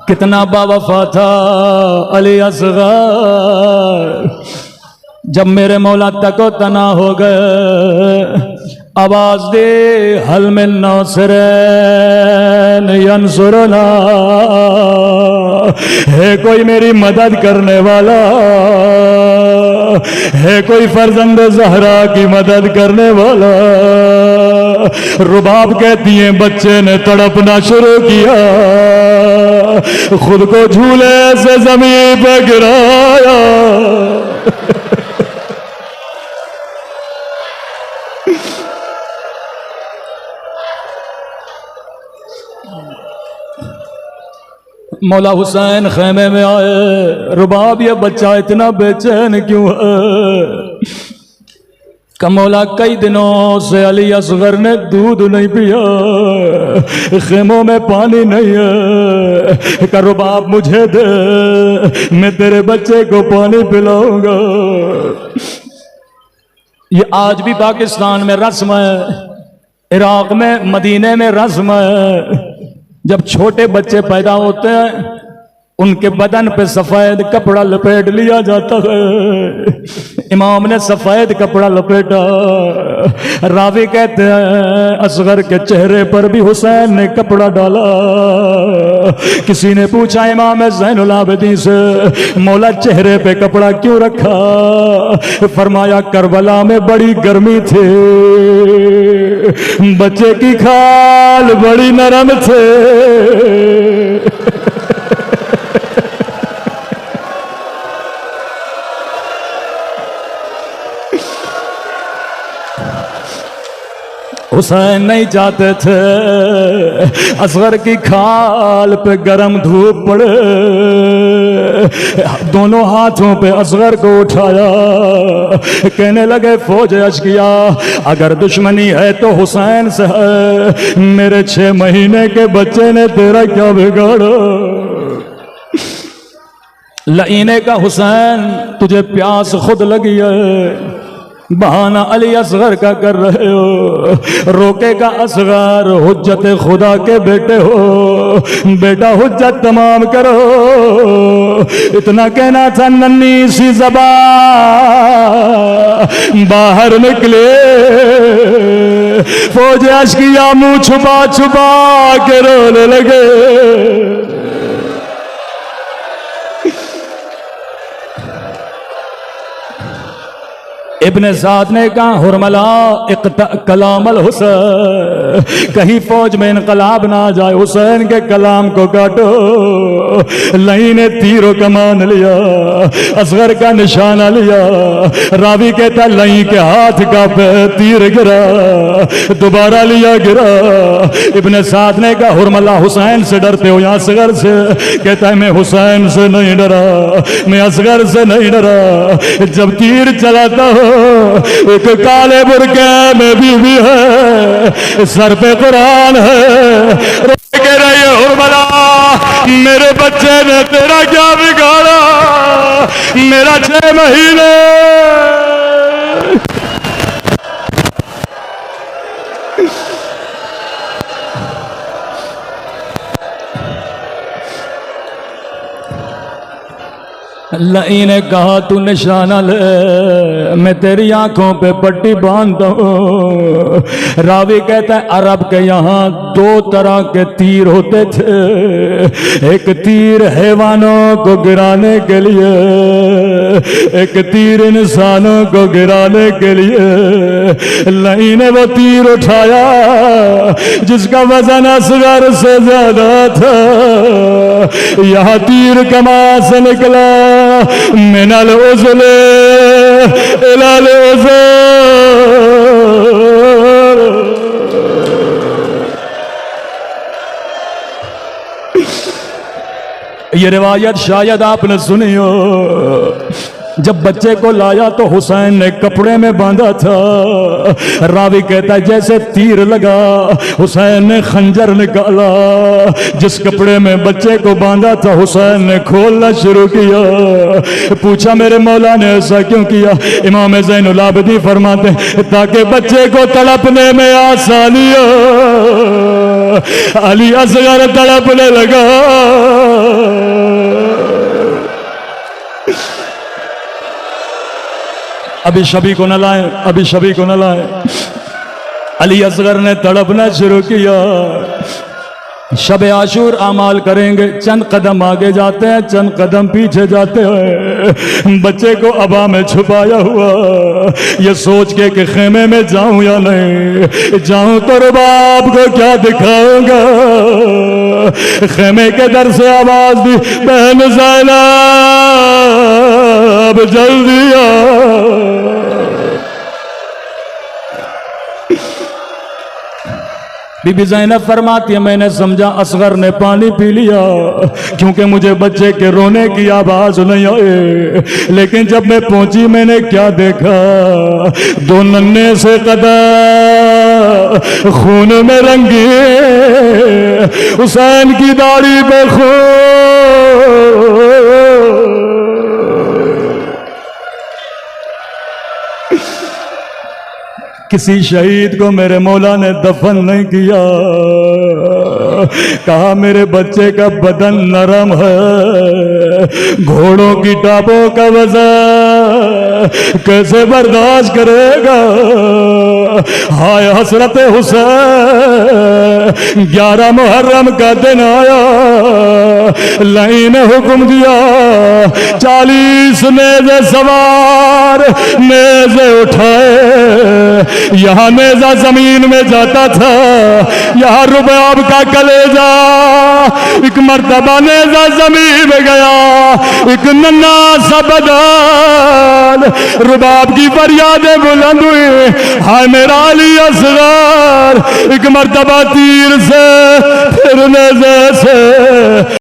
کتنا باوفا تھا علی اصغر۔ جب میرے مولا تک و تنہا ہو گئے آواز دے حل من ناصر ینصرنا، ہے کوئی میری مدد کرنے والا، ہے کوئی فرزند زہرا کی مدد کرنے والا۔ رباب کہتی ہیں بچے نے تڑپنا شروع کیا، خود کو جھولے سے زمین پہ گرایا۔ مولا حسین خیمے میں آئے، رباب یہ بچہ اتنا بے چین کیوں ہے؟ کہ مولا کئی دنوں سے علی اصغر نے دودھ نہیں پیا، خیموں میں پانی نہیں ہے، کہ رباب مجھے دے میں تیرے بچے کو پانی پلاؤں گا۔ یہ آج بھی پاکستان میں رسم ہے، عراق میں مدینے میں رسم ہے، جب چھوٹے بچے پیدا ہوتے ہیں ان کے بدن پہ سفید کپڑا لپیٹ لیا جاتا ہے۔ امام نے سفید کپڑا لپیٹا، راوی کہتے ہیں اصغر کے چہرے پر بھی حسین نے کپڑا ڈالا۔ کسی نے پوچھا امام زین العابدین سے مولا چہرے پہ کپڑا کیوں رکھا؟ فرمایا کربلا میں بڑی گرمی تھی، بچے کی کھال بڑی نرم تھے۔ حسین نہیں چاہتے تھے اصغر کی کھال پہ گرم دھوپ پڑے، دونوں ہاتھوں پہ اصغر کو اٹھایا، کہنے لگے فوج اشقیا اگر دشمنی ہے تو حسین سے ہے، میرے 6 مہینے کے بچے نے تیرا کیا بگاڑا؟ لعینے کا حسین تجھے پیاس خود لگی ہے، بہانہ علی اصغر کا کر رہے ہو، روکے گا اصغر، حجت خدا کے بیٹے ہو، بیٹا حجت تمام کرو۔ اتنا کہنا تھا، ننھی سی زبان باہر نکلے، فوج اشکیا منہ چھپا چھپا کے رونے لگے۔ ابن سعد نے کہا، حرملا اقطع کلام الحسین، کہیں فوج میں انقلاب نہ آ جائے، حسین کے کلام کو کاٹو۔ لئی نے تیر و کمان لیا، اصغر کا نشانہ لیا، راوی کہتا لئی کے ہاتھ کا تیر گرا، دوبارہ لیا گرا۔ ابن سعد نے کہا، حرملا حسین سے ڈرتے ہو یا اصغر سے؟ کہتا ہے میں حسین سے نہیں ڈرا، میں اصغر سے نہیں ڈرا۔ جب تیر چلاتا ہو ایک کالے برقع میں بیوی ہے، سر پہ قرآن ہے، رو کے رہی حرملا میرے بچے نے تیرا کیا بگاڑا، میرا 6 مہینے لئی نے کہا تو نشانہ لے، میں تیری آنکھوں پہ پٹی باندھتا ہوں۔ راوی کہتا ہے عرب کے یہاں 2 طرح کے تیر ہوتے تھے، ایک تیر حیوانوں کو گرانے کے لیے، ایک تیر انسانوں کو گرانے کے لیے۔ لئی نے وہ تیر اٹھایا جس کا وزن اصغر سے زیادہ تھا، یہاں تیر کماں سے نکلا، من العزل الى العزل۔ یہ روایت شاید آپ نے سنی ہو، جب بچے کو لایا تو حسین نے کپڑے میں باندھا تھا۔ راوی کہتا ہے جیسے تیر لگا حسین نے خنجر نکالا، جس کپڑے میں بچے کو باندھا تھا حسین نے کھولنا شروع کیا۔ پوچھا میرے مولا نے ایسا کیوں کیا؟ امام زین العابدین فرماتے ہیں تاکہ بچے کو تڑپنے میں آسانی ہو۔ علی اصغر تڑپنے لگا، ابھی شبی کو نہ لائیں، ابھی شبی کو نہ لائیں۔ علی اصغر نے تڑپنا شروع کیا۔ شب عاشور اعمال کریں گے، چند قدم آگے جاتے ہیں، چند قدم پیچھے جاتے ہیں۔ بچے کو ابا میں چھپایا ہوا، یہ سوچ کے کہ خیمے میں جاؤں یا نہیں، جاؤں تو رباب کو کیا دکھاؤں گا۔ خیمے کے در سے آواز دی، بہن زینب جلدی آ۔ بی بی زینب فرماتی ہے میں نے سمجھا اصغر نے پانی پی لیا، کیونکہ مجھے بچے کے رونے کی آواز نہیں آئے، لیکن جب میں پہنچی میں نے کیا دیکھا، 2 ننھے سے قدم خون میں رنگی، حسین کی داڑھی پہ خون۔ کسی شہید کو میرے مولا نے دفن نہیں کیا، کہا میرے بچے کا بدن نرم ہے، گھوڑوں کی ٹاپوں کا وزن کیسے برداشت کرے گا۔ ہائے حسرت حسین، 11 محرم کا دن آیا، لئی نے حکم دیا 40 نیزے سوار نیزے اٹھائے۔ یہاں نیزہ زمین میں جاتا تھا، یہاں رباب کا کلیجہ، ایک مرتبہ نیزہ زمین میں گیا، ایک ننھا سا بدن، رباب کی فریادیں بلند ہوئی، ہائے میرا علی اصغر، ایک مرتبہ تیر سے پھر نیزے سے